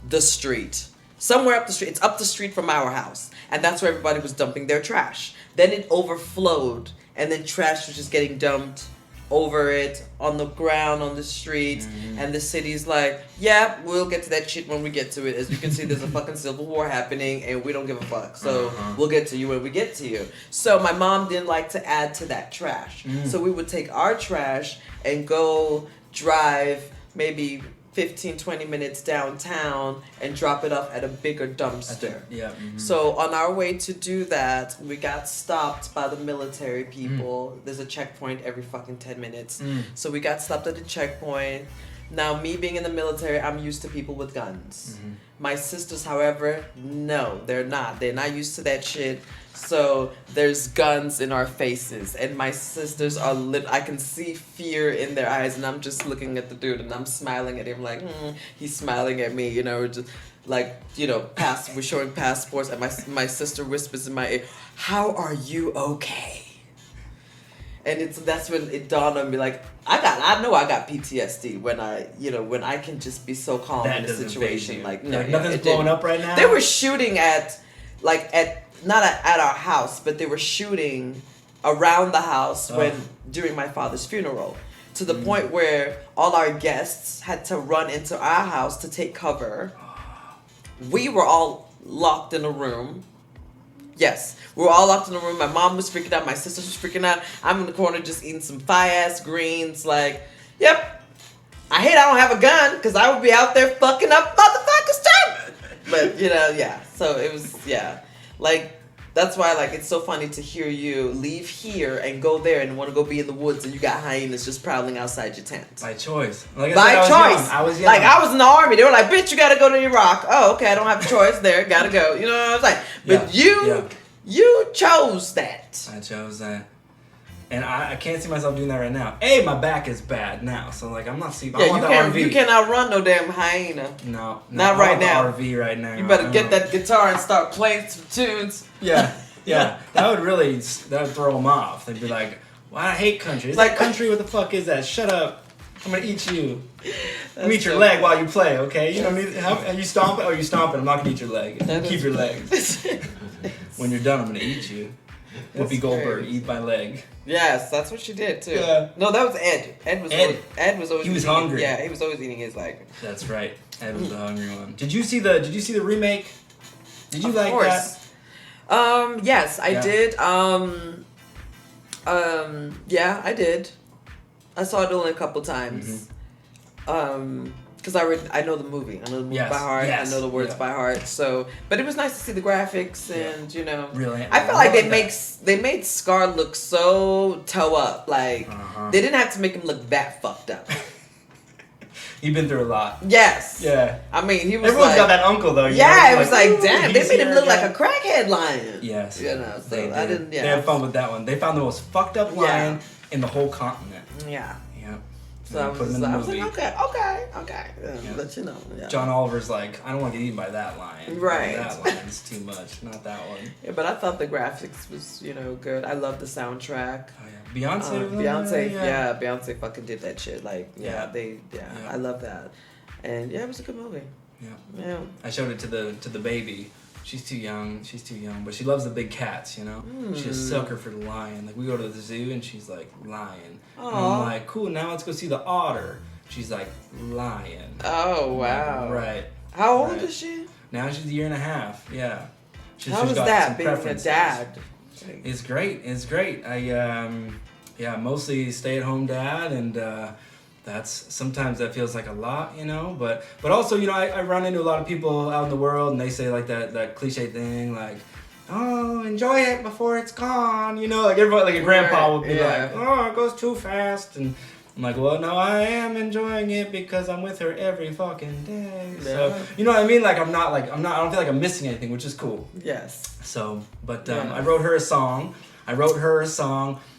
the street. Somewhere up the street. It's up the street from our house. And that's where everybody was dumping their trash. Then it overflowed and then trash was just getting dumped over it, on the ground, on the street, and the city's like, yeah, we'll get to that shit when we get to it. As you can see, there's a fucking civil war happening, and we don't give a fuck. So we'll get to you when we get to you. So my mom didn't like to add to that trash. So we would take our trash and go drive maybe 15, 20 minutes downtown and drop it off at a bigger dumpster. Yeah. Mm-hmm. So on our way to do that, we got stopped by the military people. There's a checkpoint every fucking 10 minutes. So we got stopped at the checkpoint. Now, me being in the military, I'm used to people with guns. My sisters, however, no, they're not. They're not used to that shit. So there's guns in our faces, and my sisters are I can see fear in their eyes, and I'm just looking at the dude, and I'm smiling at him like, he's smiling at me, you know, just like, you know, we're showing passports, and my sister whispers in my ear, "How are you okay?" And that's when it dawned on me, like, I know I got PTSD when I can just be so calm in a situation. Like, no, nothing's blowing up right now. They were shooting not at our house, but they were shooting around the house during my father's funeral, to the point where all our guests had to run into our house to take cover. We were all locked in a room. Yes, we were all locked in a room. My mom was freaking out. My sister was freaking out. I'm in the corner just eating some fire-ass greens. Like, yep. I hate I don't have a gun, because I would be out there fucking up motherfuckers too. But, you know, yeah. So it was, yeah. Like, that's why, like, it's so funny to hear you leave here and go there and want to go be in the woods, and you got hyenas just prowling outside your tent. By choice. Like By choice. I was young. Like, I was in the army. They were like, bitch, you got to go to Iraq. Oh, okay, I don't have a choice there. Got to go. You know what I'm saying? But you chose that. I chose that. And I can't see myself doing that right now. My back is bad now, so like I'm not sleeping. Yeah, you can't outrun no damn hyena. No, not right now. RV right now. You better get that guitar and start playing some tunes. Yeah. That would throw them off. They'd be like, "Well, I hate country. It's like country. What the fuck is that? Shut up! I'm gonna eat you. I'm gonna eat your leg while you play. Okay? You don't need. Are you stomping? Oh, you stomping? I'm not gonna eat your leg. Keep your leg. When you're done, I'm gonna eat you. Whoopi Goldberg, eat my leg." Yes, that's what she did too. Yeah. No, that was Ed. Ed was always. He was hungry. Yeah, he was always eating his leg. That's right. Ed was the hungry one. Did you see the remake? Did you like that? Yes, I did. Yeah, I did. I saw it only a couple times. Because I know the movie. I know the movie by heart. I know the words by heart. So, but it was nice to see the graphics and Really. I feel like they made Scar look so toe up. Like they didn't have to make him look that fucked up. You've been through a lot. Yes. Yeah. I mean, he was. Everyone's got that uncle though. Yeah, it was like damn. They made him look like a crackhead lion. Yes. You know. So I didn't. Yeah. They had fun with that one. They found the most fucked up lion in the whole continent. Yeah. Yeah. So I was like, okay. Let you know. Yeah. John Oliver's like, I don't want to get eaten by that lion. Right. That lion's too much. Not that one. Yeah, but I thought the graphics was, good. I love the soundtrack. Oh yeah. Beyonce fucking did that shit. Like, I love that. And yeah, it was a good movie. Yeah. I showed it to the baby. She's too young, but she loves the big cats, She's a sucker for the lion. Like, we go to the zoo, and she's like, lion. And I'm like, cool, now let's go see the otter. She's like, lion. Oh, wow. Right. How old is she? Now she's 1.5 years, yeah. How was that, being a dad? It's great. I, mostly stay-at-home dad, and, sometimes that feels like a lot, but also, I run into a lot of people out in the world, and they say like that cliche thing, like, oh, enjoy it before it's gone, like everybody, like a grandpa would be like, oh, it goes too fast, and I'm like, well, no, I am enjoying it because I'm with her every fucking day. So, you know what I mean? Like, I don't feel like I'm missing anything, which is cool. Yes. So, but I wrote her a song,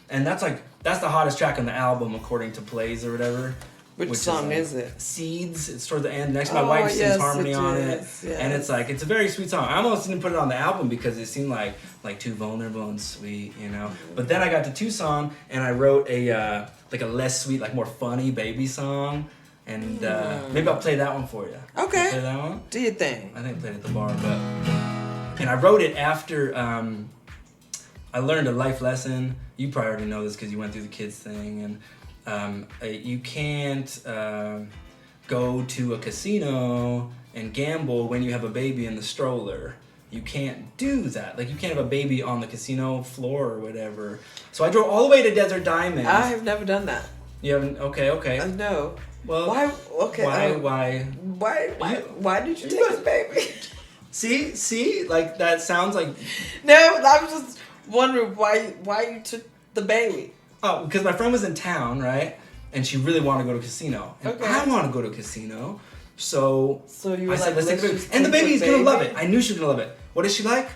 and that's the hottest track on the album, according to Plays or whatever. Which song is it? Seeds. It's towards the end. Next, my wife sings harmony on it, and it's a very sweet song. I almost didn't put it on the album because it seemed like too vulnerable and sweet, But then I got to Tucson, and I wrote a less sweet, like more funny baby song, and maybe I'll play that one for you. Okay. Play that one. Do your thing. I think I played it at the bar, and I wrote it after I learned a life lesson. You probably already know this because you went through the kids thing, and you can't go to a casino and gamble when you have a baby in the stroller. You can't do that. Like, you can't have a baby on the casino floor or whatever. So I drove all the way to Desert Diamond. I have never done that. You haven't? Okay. No. Well, Why? Okay. Why did you take the baby? See, like that sounds like. No, I'm just wondering why you took the baby. Oh, because my friend was in town, right? And she really wanted to go to a casino. And Okay. I want to go to a casino. So you were I said, like, let's take the baby. just And the take baby's the going to love baby? it. I knew she was going to love it. What does she like?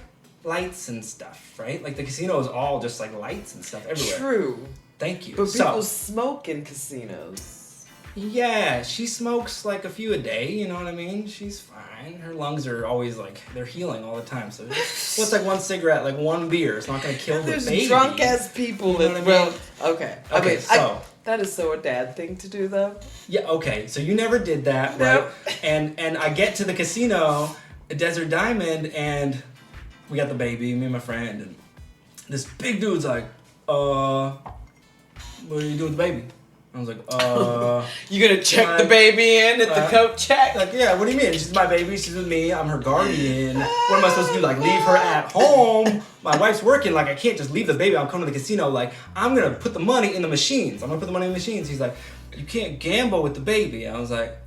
Lights and stuff, right? Like the casino is all just like lights and stuff everywhere. True. Thank you. But So, people smoke in casinos. yeah, she smokes like a few a day, you know what I mean? She's fine. Her lungs are always like, they're healing all the time. So what's like one cigarette, like one beer? It's not going to kill the There's baby. drunk ass people You know that, what I mean? okay. Okay, so. That is so a dad thing to do, though. Yeah, okay. So you never did that, Nope. right? And I get to the casino, Desert Diamond, and we got the baby, me and my friend, and this big dude's like, what are you doing with the baby? I was like, You gonna check the baby in at the coat check? like, yeah, what do you mean? She's my baby, she's with me, I'm her guardian. What am I supposed to do? Like, leave her at home? My wife's working, like, I can't just leave the baby, I'm coming to the casino, like, I'm gonna put the money in the machines. I'm gonna put the money in the machines. He's like, you can't gamble with the baby. I was like,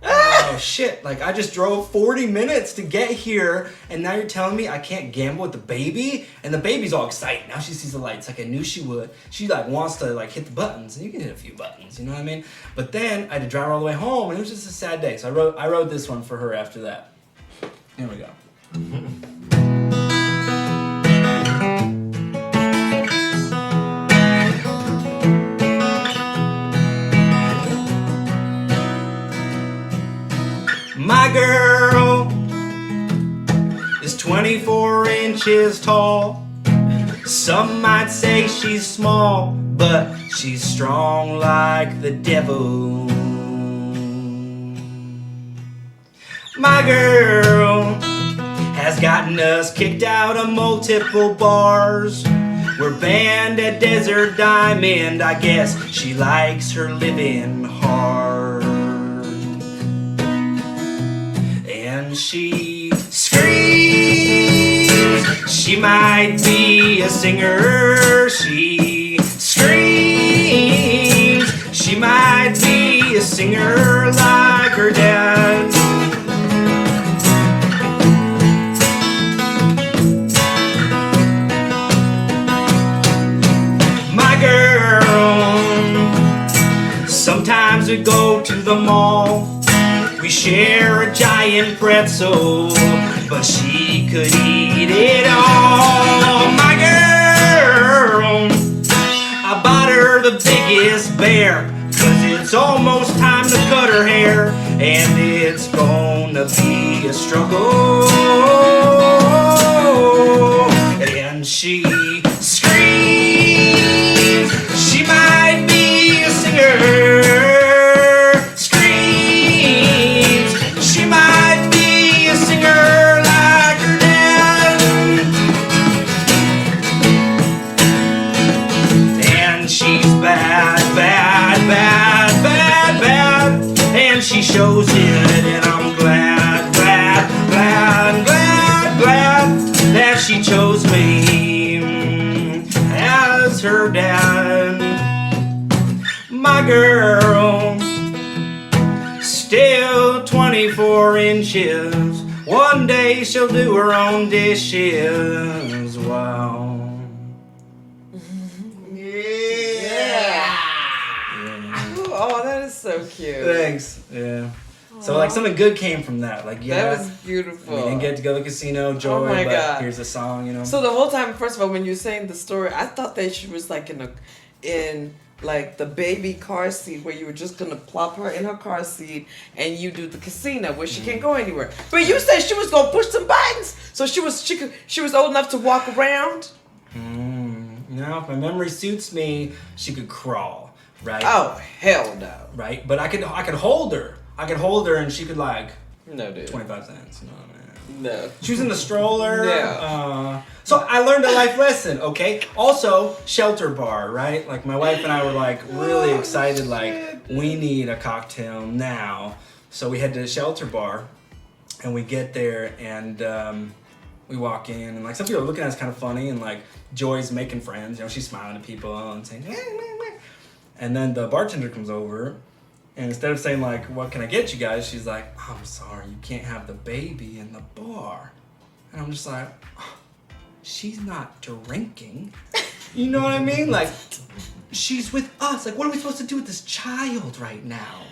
oh shit, like I just drove 40 minutes to get here and now you're telling me I can't gamble with the baby? And the baby's all excited. Now she sees the lights like I knew she would. She like wants to like hit the buttons, and you can hit a few buttons, you know what I mean? But then I had to drive her all the way home and it was just a sad day. So I wrote this one for her after that. Here we go. My girl is 24 inches tall. Some might say she's small, but she's strong like the devil. My girl has gotten us kicked out of multiple bars. We're banned at Desert Diamond. I guess she likes her living hard. And she screams, she might be a singer. She screams, she might be a singer like her dad. My girl, sometimes we go to the mall. We share a giant pretzel, but she could eat it all. My girl, I bought her the biggest bear, 'cause it's almost time to cut her hair, and it's gonna be a struggle. And she screams, she might be a singer. She shows it, and I'm glad that she chose me as her dad. My girl, still 24 inches. One day she'll do her own dishes. Wow. Oh, that is so cute. Thanks. Yeah. So like something good came from that. Like yeah, that was beautiful. We didn't get to go to the casino, joy, Oh my but God. here's a song, you know. So the whole time, first of all, when you were saying the story, I thought that she was like in like the baby car seat where you were just gonna plop her in her car seat and you do the casino where she can't go anywhere. But you said she was gonna push some buttons, so she was old enough to walk around. No, if my memory suits me, she could crawl, right? Oh hell no! Right, but I could hold her. I could hold her and she could like No, dude. 25 cents. You know what I mean? No. She was in the stroller. Yeah. So I learned a life lesson, okay? Also, shelter bar, right? Like my wife and I were like really excited, like we need a cocktail now. So we head to the shelter bar and we get there and we walk in and like some people are looking at us kind of funny and like Joy's making friends, you know, she's smiling at people and saying, and then the bartender comes over And instead of saying like, what can I get you guys? She's like, I'm sorry, you can't have the baby in the bar. And I'm just like, oh, she's not drinking. You know what I mean? Like, she's with us. Like, what are we supposed to do with this child right now?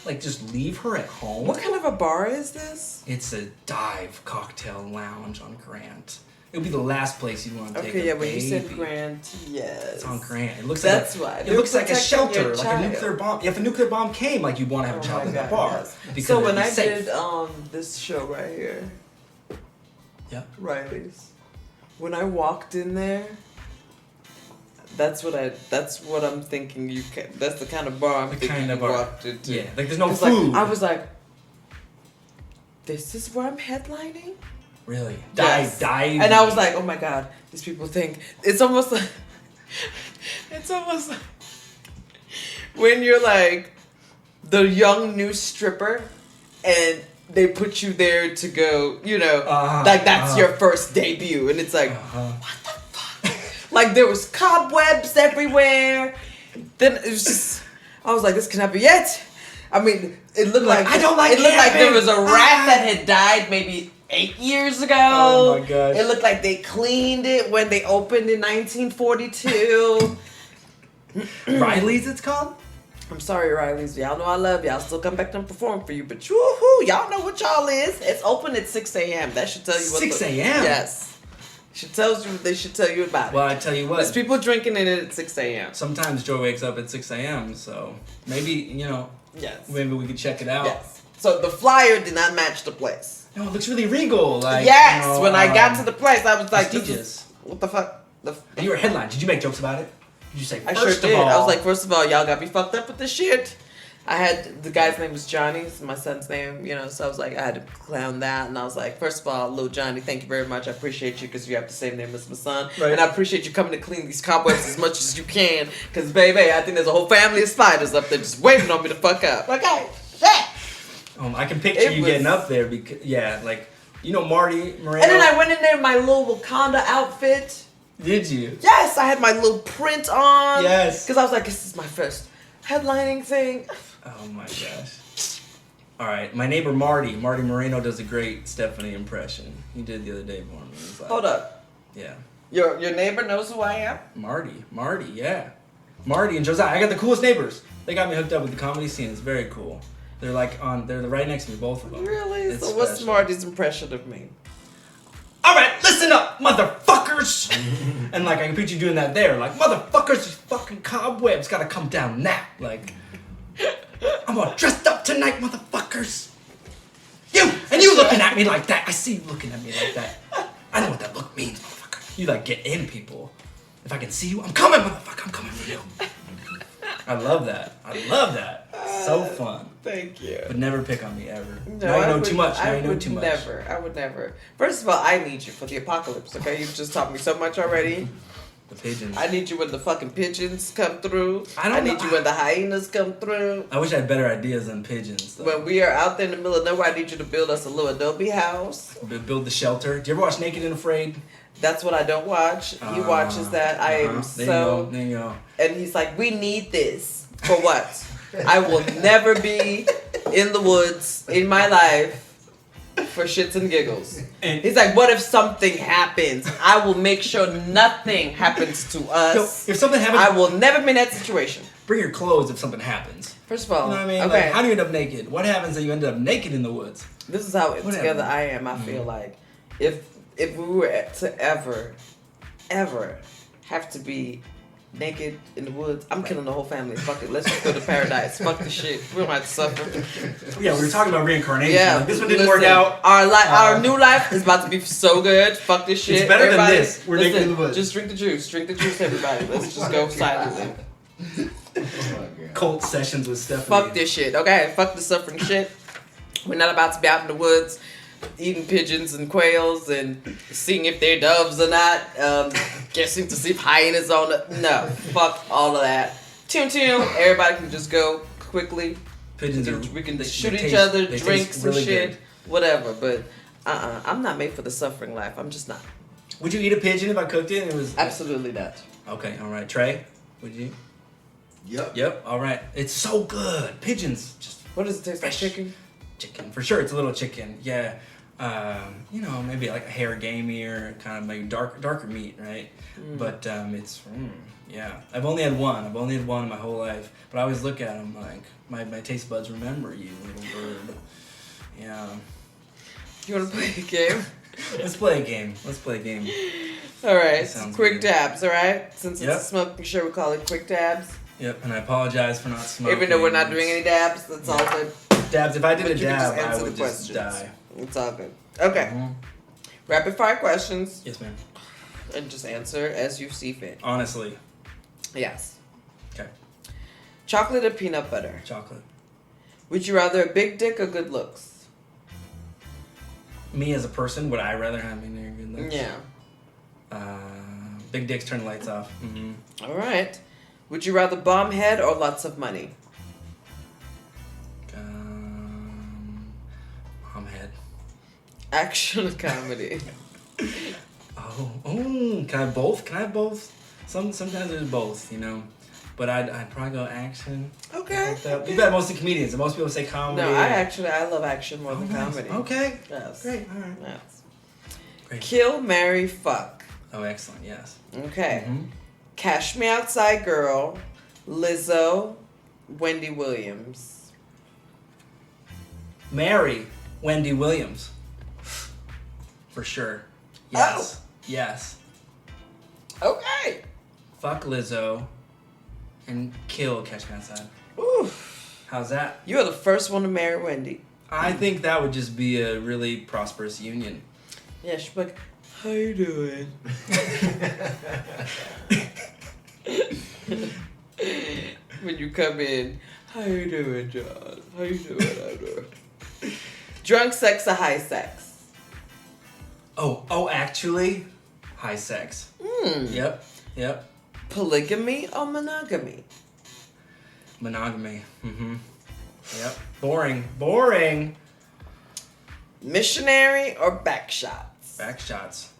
Like, just leave her at home? What kind of a bar is this? It's a dive cocktail lounge on Grant. It would be the last place you'd want to take a baby. Okay, yeah, when you said Grant, yes. It's on Grant. It looks That's like why. It looks like a shelter, like child. a nuclear bomb. If a nuclear bomb came, like you'd want to have a child in that bar. Yes. Because So it'd when be I safe. did this show right here, Yeah. Riley's, when I walked in there, that's what I'm thinking. That's the kind of bar I'm thinking kind of you bar. walked into. Yeah, like there's no 'Cause, food. Like, I was like, this is where I'm headlining? Really? Yes. Dive. And I was like, oh my God, these people think it's almost like when you're like the young new stripper and they put you there to go, you know, like that's your first debut, and it's like, what the fuck? Like there was cobwebs everywhere. Then it was just, I was like, this cannot be it. I mean, it looked like I don't like it looked like there camping. was a rat that had died maybe 8 years ago. Oh my gosh. It looked like they cleaned it when they opened in 1942. Riley's, it's called? I'm sorry, Riley's. Y'all know I love y'all. Still come back and perform for you, but woohoo, y'all know what y'all is. It's open at 6 a.m. That should tell you what. 6 a.m. Yes. They should tell you about Well, it. I tell you There's what. people drinking in it at 6 a.m. Sometimes Joe wakes up at 6 a.m. So maybe, you know, Yes. maybe we could check it out. Yes. So the flyer did not match the place. No, it looks really regal. Like, Yes. you know, when I got to the place, I was like, prestigious. what the fuck? And you were a headline. Did you make jokes about it? Did you say, I first sure of did. all, I was like, first of all, y'all got me fucked up with this shit. I had, the guy's name was Johnny, it's my son's name, you know, so I was like, I had to clown that, and I was like, first of all, little Johnny, thank you very much, I appreciate you, because you have the same name as my son, Right. and I appreciate you coming to clean these cobwebs as much as you can, because baby, I think there's a whole family of spiders up there just waiting on me to fuck up. Okay, shit! I can picture It you was- getting up there because, yeah, like, you know, Marty Moreno. And then I went in there in my little Wakanda outfit. Did you? Yes, I had my little print on. Yes. Because I was like, this is my first headlining thing. Oh my gosh. All right, my neighbor Marty Moreno does a great Stephanie impression. He did the other day for me. He's like, Hold up. Yeah. Your neighbor knows who I am? Marty, yeah. Marty and Josiah. I got the coolest neighbors. They got me hooked up with the comedy scene. It's very cool. They're like they're right next to me, both of them. Really? It's So what's special. Marty's impression of me? All right, listen up, motherfuckers. And like I can picture you doing that there, like motherfuckers, these fucking cobwebs gotta come down now. Like I'm all dressed up tonight, motherfuckers. You looking at me like that. I see you looking at me like that. I know what that look means, motherfucker. You like get in people. If I can see you, I'm coming, motherfucker. I'm coming for you. I love that. So fun. Thank you. But never pick on me ever. No, Now you I know would- too much. Now I you know would too much. I would never. First of all, I need you for the apocalypse, okay? You've just taught me so much already. The pigeons. I need you when the fucking pigeons come through. I don't I need know- you when the hyenas come through. I wish I had better ideas than pigeons. Though. When we are out there in the middle of nowhere, I need you to build us a little adobe house. Build the shelter. Do you ever watch Naked and Afraid? That's what I don't watch. He watches that. I am so... There you go. And he's like, we need this. For what? I will never be in the woods in my life for shits and giggles. And He's like, what if something happens? I will make sure nothing happens to us. if something happens, I will never be in that situation. bring your clothes if something happens. First of all, You know what I mean? okay, Like, how do you end up naked? What happens that you ended up naked in the woods? this is how Whatever. together I am. I feel like if we were to ever have to be naked in the woods, I'm killing the whole family. Fuck it. Let's just go to paradise. Fuck the shit. We don't have to suffer. Yeah, we were talking about reincarnation. Yeah, Like, this one didn't work out. Our new life is about to be so good. Fuck this shit. It's better than Everybody, this. We're naked in the woods. Just drink the juice. Drink the juice, everybody. Let's just go silently. Cult sessions with Stephanie. Fuck this shit. Okay, fuck the suffering shit. We're not about to be out in the woods eating pigeons and quails and seeing if they're doves or not. Guessing to see if hyenas on it. No, fuck all of that. Tune. Everybody can just go quickly. Pigeons are. We can they shoot each taste- other, they drink taste some really shit, good. whatever. But I'm not made for the suffering life. I'm just not. Would you eat a pigeon if I cooked it? And it was Absolutely not. okay. All right, Trey. Would you? Yep. All right. It's so good. Pigeons. Just What does it taste like? Chicken? chicken for sure. It's a little chicken. Yeah. Maybe like a hair gamier, kind of maybe darker meat, right? But it's yeah. I've only had one in my whole life. But I always look at them like my taste buds remember you, little bird. Yeah. You want to play a game? Let's play a game. All right. Sounds Quick good. dabs, all right? Since it's Yep. a smoking show, we call it quick dabs. Yep. And I apologize for not smoking. Even though we're not doing any dabs, that's all good. dabs. If I did But a you can dab, just I answer would the just questions. die. It's all good. Okay. Mhm. Rapid fire questions. Yes, ma'am. And just answer as you see fit. Honestly, Yes. okay. Chocolate or peanut butter? Chocolate. Would you rather a big dick or good looks? Me as a person, would I rather have me near good looks? Yeah. Big dicks turn the lights off. Mm-hmm. All right. Would you rather bomb head or lots of money? I'm head. Action or comedy? Can I have both? Sometimes there's both, But I'd probably go action. Okay. Like that. You bet most of the comedians, and most people say comedy. No, I love action more than nice. comedy. Okay. Yes. Great. All right. Yes. Great. Kill, marry, fuck. Oh, excellent. Yes. Okay. Mm-hmm. Cash Me Outside Girl, Lizzo, Wendy Williams. Marry Wendy Williams. For sure. Yes. Yes. Okay. Fuck Lizzo. And kill Catch Me Outside. Ooh. How's that? You are the first one to marry Wendy. I think that would just be a really prosperous union. Yeah, she's like, how you doing? When you come in, how you doing, John? How you doing, Andrew? Drunk sex or high sex? Oh, actually, high sex. Yep. Polygamy or monogamy? Monogamy. Mm-hmm. Yep. Boring. Missionary or back shots? Back shots.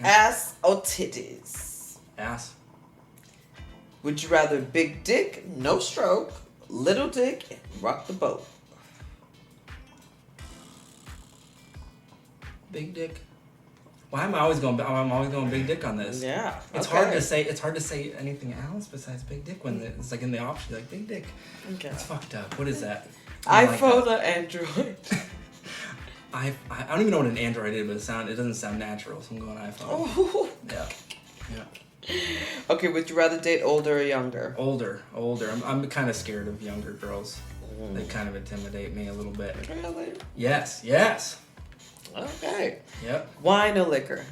Ass or titties? Ass. Would you rather big dick, no stroke, little dick, and rock the boat? Big dick. Why am I always going? I'm always going big dick on this. Yeah. It's hard to say. It's hard to say anything else besides big dick when it's like in the option, like big dick. Okay. It's fucked up. What is that? I don't iPhone like or Android? I don't even know what an Android is, but it doesn't sound natural, so I'm going iPhone. Oh. Yeah. Okay, would you rather date older or younger? Older. I'm kind of scared of younger girls. They kind of intimidate me a little bit. Really? Yes. Okay. Yep. Wine or liquor?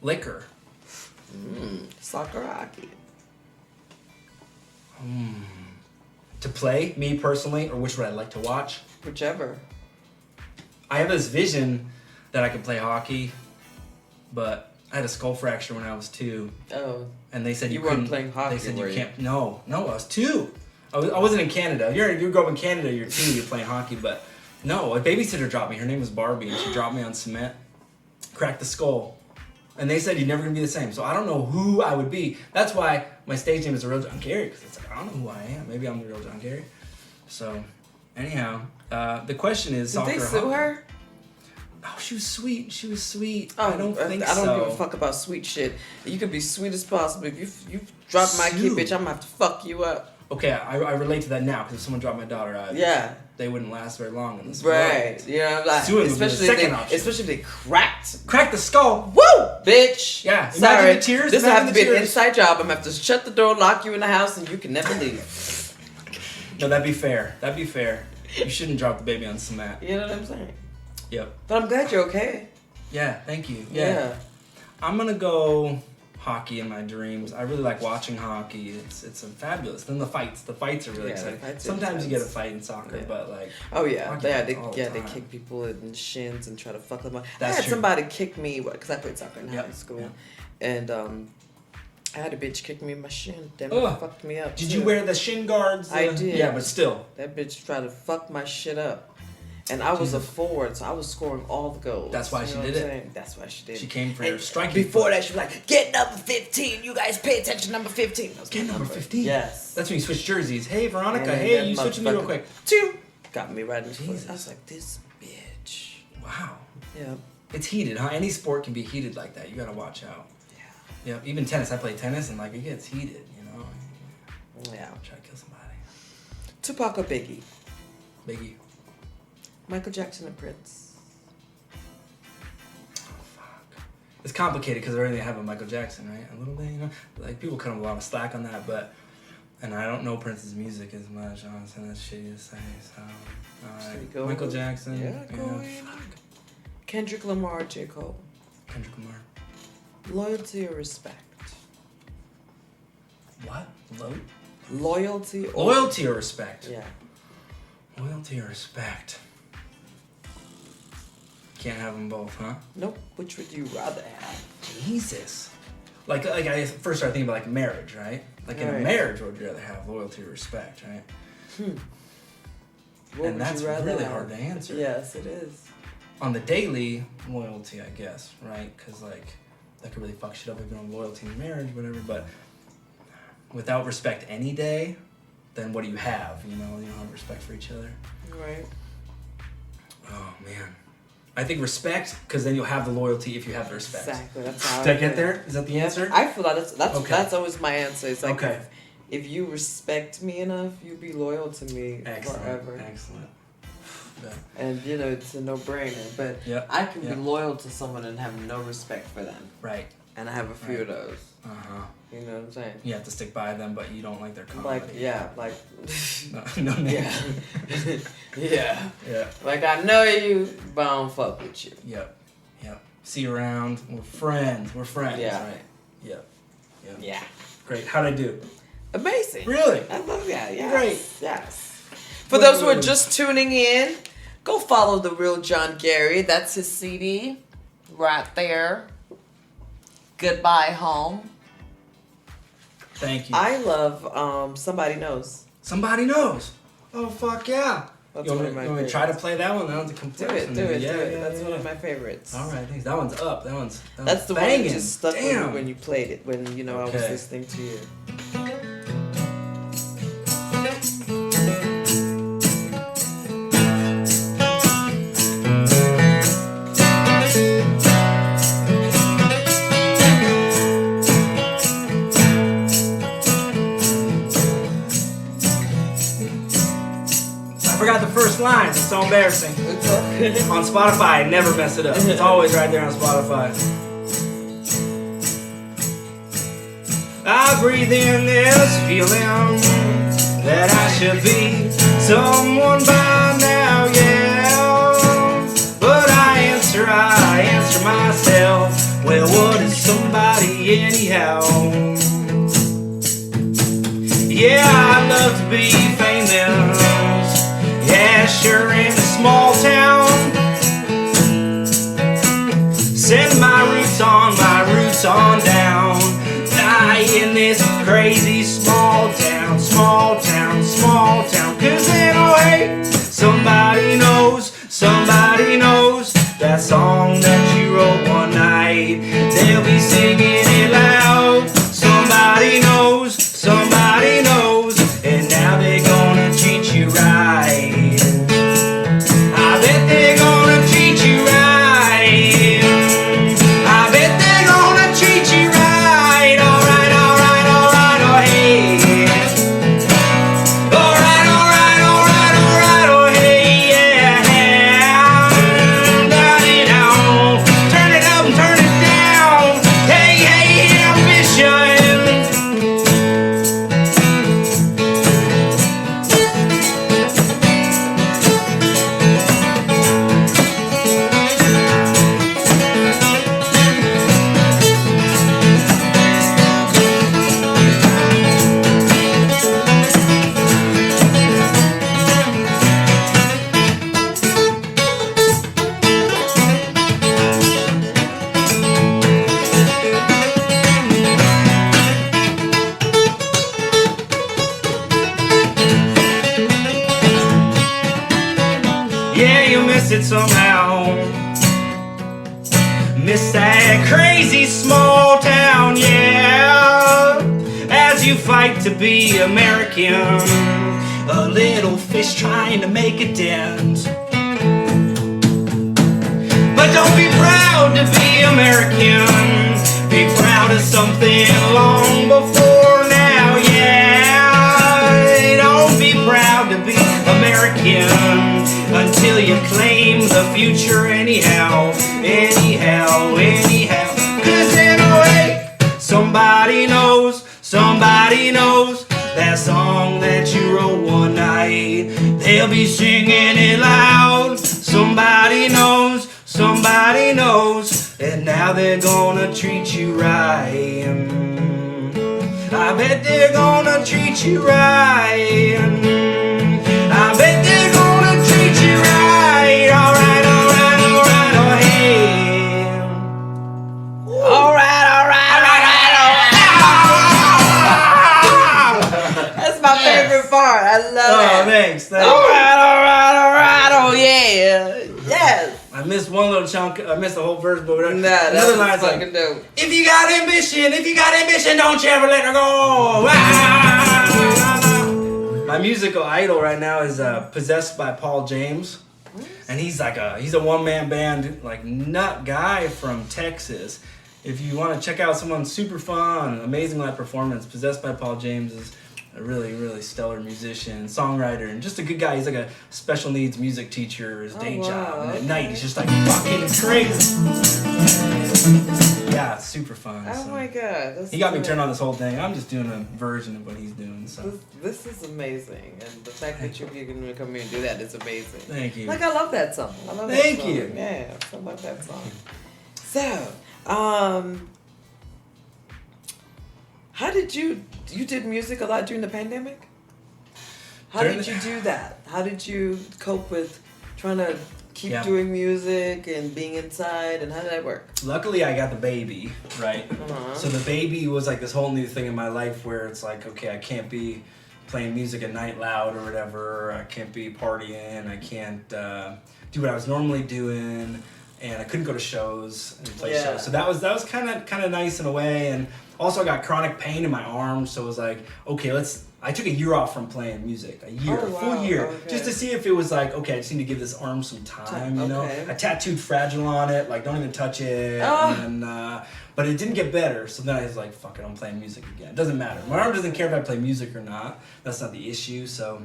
Liquor. Soccer or hockey? To play, me personally, or which would I like to watch? Whichever. I have this vision that I could play hockey, but I had a skull fracture when I was 2. Oh. And they said You couldn't. weren't playing hockey, They said were you you? can't. No, I was 2. I wasn't in Canada. You grow up in Canada, you're 2, you're playing hockey, but no, a babysitter dropped me. Her name was Barbie, and she dropped me on cement, cracked the skull. And they said you're never going to be the same. So I don't know who I would be. That's why my stage name is The Real John Kerry, because it's like, I don't know who I am. Maybe I'm The Real John Kerry. So, anyhow, the question is Did soccer they or sue hockey? her? Oh, she was sweet. Oh, I don't think so. I don't give a fuck about sweet shit. You could be sweet as possible. If you drop my kid, Sue. bitch, I'm gonna have to fuck you up. Okay, I relate to that now, because if someone dropped my daughter, they wouldn't last very long in this Right. world. You know, like, Suing would be the second option. especially if they cracked. Crack the skull. Woo! Bitch! Yeah, imagine Sorry. the tears, This will imagine have to the be an tears. inside job. I'm gonna have to shut the door, lock you in the house, and you can never leave. No, that'd be fair. You shouldn't drop the baby on cement. You know what I'm saying? Yep. But I'm glad you're okay. Yeah, thank you. Yeah. I'm gonna go hockey in my dreams. I really like watching hockey. It's fabulous. Then the fights are really Yeah, exciting. the fights are Sometimes you get a intense. fight in soccer, Yeah. but like Oh yeah, hockey they all the they time. kick people in the shins and try to fuck them up. That's I had true. somebody kick me because I played soccer in Yep. high school, Yep. and I had a bitch kick me in my shin. Damn, it Ugh. fucked me up. Did too. you wear the shin guards? I did. Yeah, but still. That bitch tried to fuck my shit up. And I was a forward, so I was scoring all the goals. That's why you she know did what I'm it. saying? That's why she did it. She came for And striking. Before that, she was like, "Get number 15. You guys pay attention, number 15." That was Get my number 15. Yes. That's when you switch jerseys. Hey, Veronica. And then Hey, that you switching me real motherfucker, quick. Two. Got me right in the foot. Jesus. I was like, this bitch. Wow. Yeah. It's heated, huh? Any sport can be heated like that. You gotta watch out. Yeah. Even tennis. I play tennis and like it gets heated. You know. Yeah. Try to kill somebody. Tupac or Biggie? Biggie. Michael Jackson or Prince? Oh fuck. It's complicated because everything I have with Michael Jackson, right? A little bit, you know. Like people cut him a lot of slack on that, but. And I don't know Prince's music as much, honestly. That's shitty to say. So, Go Michael with- Jackson. Yeah, go in. Kendrick Lamar or J. Cole? Kendrick Lamar. Loyalty or respect? What? Loyalty or... Loyalty or respect? Yeah. Loyalty or respect? Can't have them both, huh? Nope. Which would you rather have? Jesus. Like I first started thinking about like marriage, right? Like in a Right. marriage, what would you rather have? Loyalty or respect, right? What And would that's you rather really have? hard to answer. Yes, it is. On the daily, loyalty, I guess, right? Because like that could really fuck shit up if you're on loyalty in marriage, whatever. But without respect any day, then what do you have? You know, you don't have respect for each other. Right. Oh man, I think respect, because then you'll have the loyalty if you have the respect. Exactly. That's how Did I feel. get there? Is that the answer? I feel like that's Okay. that's always my answer. It's like Okay. if you respect me enough, you be loyal to me Excellent. forever. Excellent. Yeah. And you know it's a no-brainer. But Yep. I can Yep. be loyal to someone and have no respect for them. Right. And I have a few of those. Uh huh. You know what I'm saying? You have to stick by them, but you don't like their comedy. Like yeah, like No name. yeah, yeah. Yeah. Like I know you, but I don't fuck with you. Yep. Yep. See you around. We're friends. We're friends. Yeah. Right. Yep. Yep. Yeah. Great. How'd I do? Amazing. Really? I love that. Yes. Great. Yes. For those who are just tuning in, go follow The Real John Gary. That's his CD right there. Goodbye Home. Thank you. I love Somebody Knows. Somebody knows. Oh fuck yeah. That's You one want of my me to favorites. try to play that one? That one's a Do comparison. it, do it, Yeah, do it. yeah, That's yeah, one of yeah. my favorites. All right, thanks. That one's up. That one's That's the one banging. that just stuck with me Damn. when you played it, when, you know, I was Okay. listening to you. I forgot the first line. It's so embarrassing. On Spotify, I never mess it up. It's always right there on Spotify. I breathe in this feeling that I should be someone by now, yeah. But I answer myself, well, what is somebody anyhow? Yeah, I'd love to be famous. Yeah, sure, in a small town. Send my roots on down. Die in this crazy small town. Cause in a way, somebody knows that song that you wrote one night. They'll be singing it loud. Somebody knows, and now they're gonna treat you right. I bet they're gonna treat you right. I bet they're gonna treat you right. Alright, oh hey. Alright, oh hey, yeah. Down it down. Turn it up and turn it down. Hey, somehow. Miss that crazy small town, yeah. As you fight to be American, a little fish trying to make a dent. But don't be proud to be American. Be proud of something long before now, yeah. Don't be proud to be American until you claim the future anyhow. Cause in a way, somebody knows that song that you wrote one night. They'll be singing it loud. Somebody knows, and now they're gonna treat you right. I bet they're gonna treat you right. I bet they're gonna treat you right. Alright, oh hey. Alright. That's my favorite part. I love it. Oh, thanks. Alright, oh yeah. Yes. I missed one little chunk. I missed the whole verse, but whatever. Nah, another that's line's fucking like, dope. if you got ambition, don't you ever let her go. My musical idol right now is Possessed by Paul James, and he's a one-man band, like nut guy from Texas. If you want to check out someone super fun, amazing live performance, Possessed by Paul James is a really, really stellar musician, songwriter, and just a good guy. He's like a special needs music teacher, his day job, and at night he's just like fucking crazy. Yeah, it's super fun. Oh so. my god. He got me turned on this whole thing. I'm just doing a version of what he's doing. So This is amazing, and the fact that you're going to come here and do that is amazing. Thank you. Like, I love that song. Thank you. Yeah, I love that song. So, how did you did music a lot during the pandemic? How did you do that? How did you cope with trying to keep doing music and being inside, and how did that work? Luckily, I got the baby, right? Uh-huh. So the baby was like this whole new thing in my life where it's like, okay, I can't be playing music at night loud or whatever. I can't be partying. I can't do what I was normally doing, and I couldn't go to shows and play shows. So that was kind of nice in a way. And also, I got chronic pain in my arm, so it was like, okay, I took a year off from playing music, a full year, just to see if it was like, okay, I just need to give this arm some time, you know? I tattooed Fragile on it, like, don't even touch it, but it didn't get better, so then I was like, fuck it, I'm playing music again. It doesn't matter. My arm doesn't care if I play music or not. That's not the issue, so,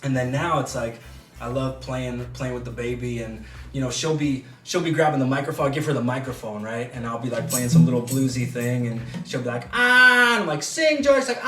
and then now it's like, I love playing with the baby, and you know she'll be grabbing the microphone. I give her the microphone, right, and I'll be like playing some little bluesy thing, and she'll be like and I'm like, sing, Joy. She's like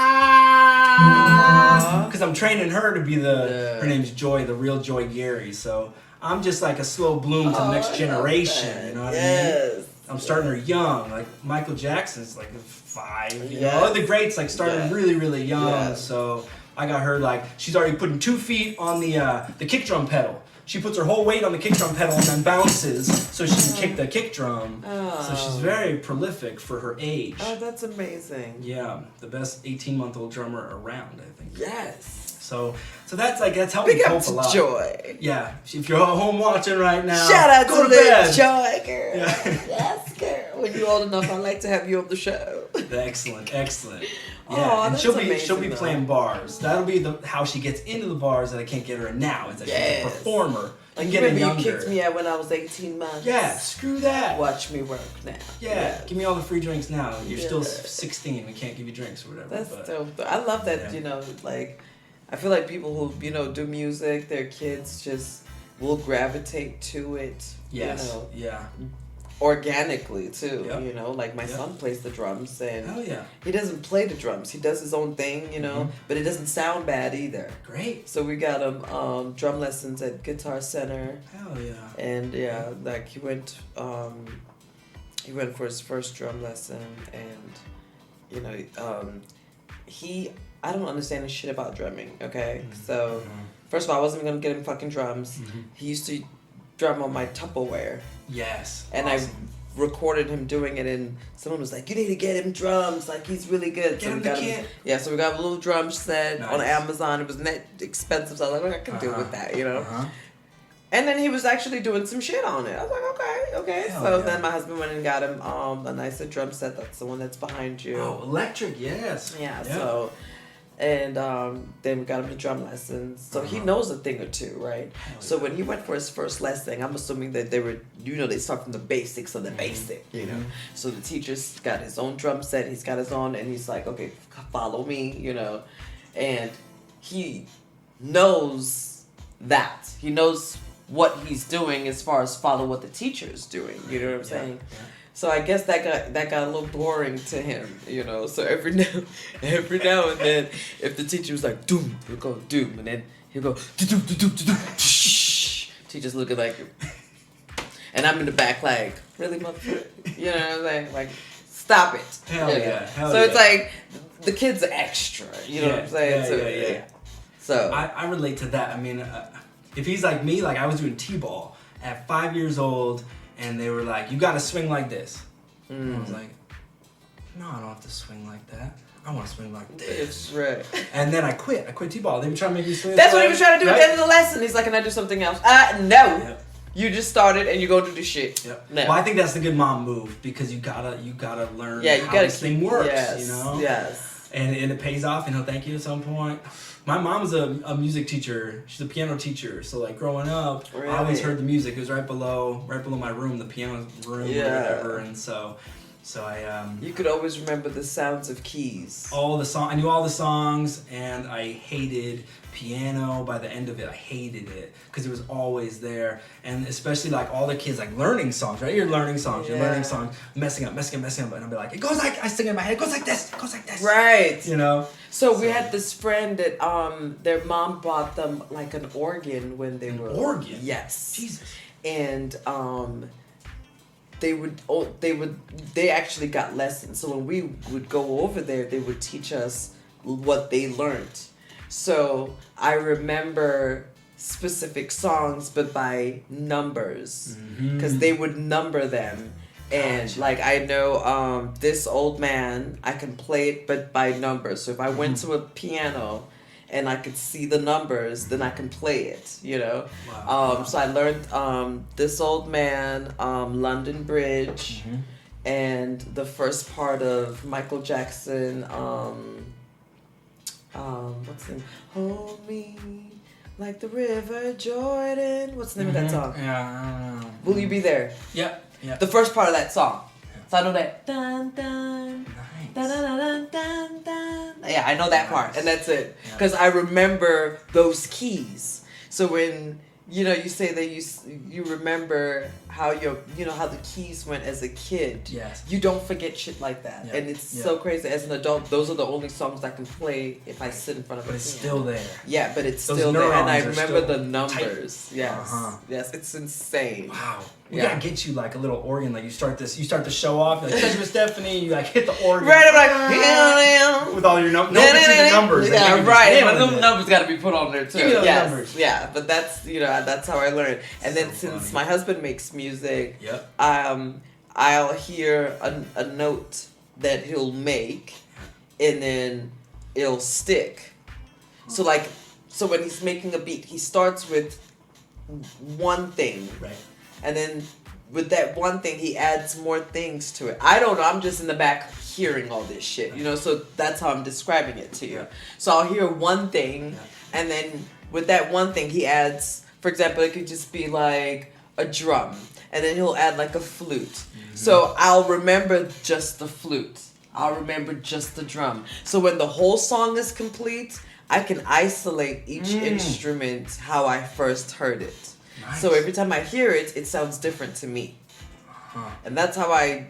because I'm training her to be her name's Joy, the real Joy Gary. So I'm just like a slow bloom to the next generation. You know what I mean? I'm starting her young. Like Michael Jackson's like 5. You know, the greats like started really, really young. So I got her like she's already putting 2 feet on the kick drum pedal. She puts her whole weight on the kick drum pedal and then bounces so she can kick the kick drum. So she's very prolific for her age. Oh, that's amazing. Yeah, the best 18-month-old drummer around, I think. Yes. So that's helped me cope a lot. Joy. Yeah, if you're home watching right now, shout out go to bed. Joy, girl. Yeah. Yes, girl. When you're old enough, I'd like to have you on the show. Excellent. Yeah, and she'll be playing bars. That'll be how she gets into the bars that I can't get her in now. It's like she's a performer. Like you remember you kicked me out when I was 18 months. Yeah, screw that. Watch me work now. Yeah, give me all the free drinks now. You're still 16. We can't give you drinks or whatever. That's dope. I love that. You know, like I feel like people who do music, their kids just will gravitate to it. Yes. You know, organically too. Yep. You know, like my son plays the drums, and he doesn't play the drums. He does his own thing, you know, but it doesn't sound bad either. Great. So we got him drum lessons at Guitar Center. Hell yeah. And like he went for his first drum lesson, and I don't understand a shit about drumming. Okay, so first of all, I wasn't even gonna get him fucking drums. He used to drum on my Tupperware. Yes. And awesome. I recorded him doing it, and someone was like, "You need to get him drums. Like he's really good." Get him the kit. Yeah, so we got a little drum set on Amazon. It was net expensive, so I was like, I can deal with that, you know. And then he was actually doing some shit on it. I was like, okay. Hell So yeah. then my husband went and got him a nicer drum set. That's the one that's behind you. Oh, electric, yes. Yeah. So, and then we got him the drum lessons. So he knows a thing or two, right? Hell So yeah. when he went for his first lesson, I'm assuming that they were, they start from the basics of the basic, So the teacher's got his own drum set. He's got his own, and he's like, okay, follow me, and he knows that. He knows what he's doing as far as follow what the teacher is doing. You know what I'm saying? Yeah. So I guess that got a little boring to him, So every now and then, if the teacher was like doom, he'll go doom, and then he'll go doom, doom, doom, shh. Teacher's looking like, and I'm in the back like, really, motherfucker? You know what I'm saying? Like, stop it. Hell yeah. Hell So yeah. it's like the kid's extra. You know what I'm saying? Yeah. So I relate to that. I mean, if he's like me, like I was doing t-ball at 5 years old, and they were like, "You got to swing like this." And I was like, "No, I don't have to swing like that. I want to swing like this." it's right. And then I quit. I quit t-ball. They were trying to make me swing. That's what he was trying to do at the end of the lesson. He's like, "Can I do something else?" No. Yep. You just started and you go do the shit. Yep. No. Well, I think that's the good mom move because you gotta learn how this thing works. Yes. Yes. And it pays off, and he'll thank you at some point. My mom's a music teacher. She's a piano teacher. So like growing up, Really? I always heard the music. It was right below my room, the piano room or whatever. And so I You could always remember the sounds of keys. I knew all the songs, and I hated piano. By the end of it, I hated it because it was always there, and especially like all the kids like learning songs, right? You're learning songs, messing up, and I'll be like, it goes like, I sing in my head, it goes like this, Right. So we had this friend that their mom bought them like an organ when they were organ. Yes. Jesus. And they actually got lessons. So when we would go over there, they would teach us what they learned. So I remember specific songs, but by numbers, because they would number them. And like I know this old man, I can play it, but by numbers. So if I went to a piano and I could see the numbers, then I can play it, Wow. So I learned this old man, London Bridge, and the first part of Michael Jackson, what's the name? Hold me like the river Jordan. What's the name of that song? Yeah, I don't know. Will You Be There? Yeah. The first part of that song. So I know that. Dun, dun, Nice. dun, dun, dun, dun, dun. Yeah, I know that part, and that's it. Yeah. Because I remember those keys. So when you say that you remember how how the keys went as a kid. Yes. You don't forget shit like that, Yeah. and it's Yeah. so crazy. As an adult, those are the only songs I can play if I sit in front of But a it's piano. still there. Yeah, but it's Those still there, and I neurons are remember still the numbers. tight. Yes, Uh-huh. yes, it's insane. Wow. We Yeah. gotta get you like a little organ. Like you start to show off. You're like, "Touch with Stephanie." You like hit the organ. Right, I'm like, with all your numbers. No one can see the numbers. Yeah, Like, you're right. just But nailing the it. numbers got to be put on there too. Give me those Yes, numbers. yeah. But that's how I learned. And then So since funny. my husband makes music, Yep. I'll hear a note that he'll make, and then it'll stick. So when he's making a beat, he starts with one thing, Right. and then with that one thing, he adds more things to it. I don't know. I'm just in the back hearing all this shit, So that's how I'm describing it to you. Yeah. So I'll hear one thing, and then with that one thing, he adds. For example, it could just be like a drum, and then he'll add like a flute. So I'll remember just the flute. I'll remember just the drum. So when the whole song is complete, I can isolate each instrument how I first heard it. Nice. So every time I hear it, it sounds different to me. Huh. And that's how I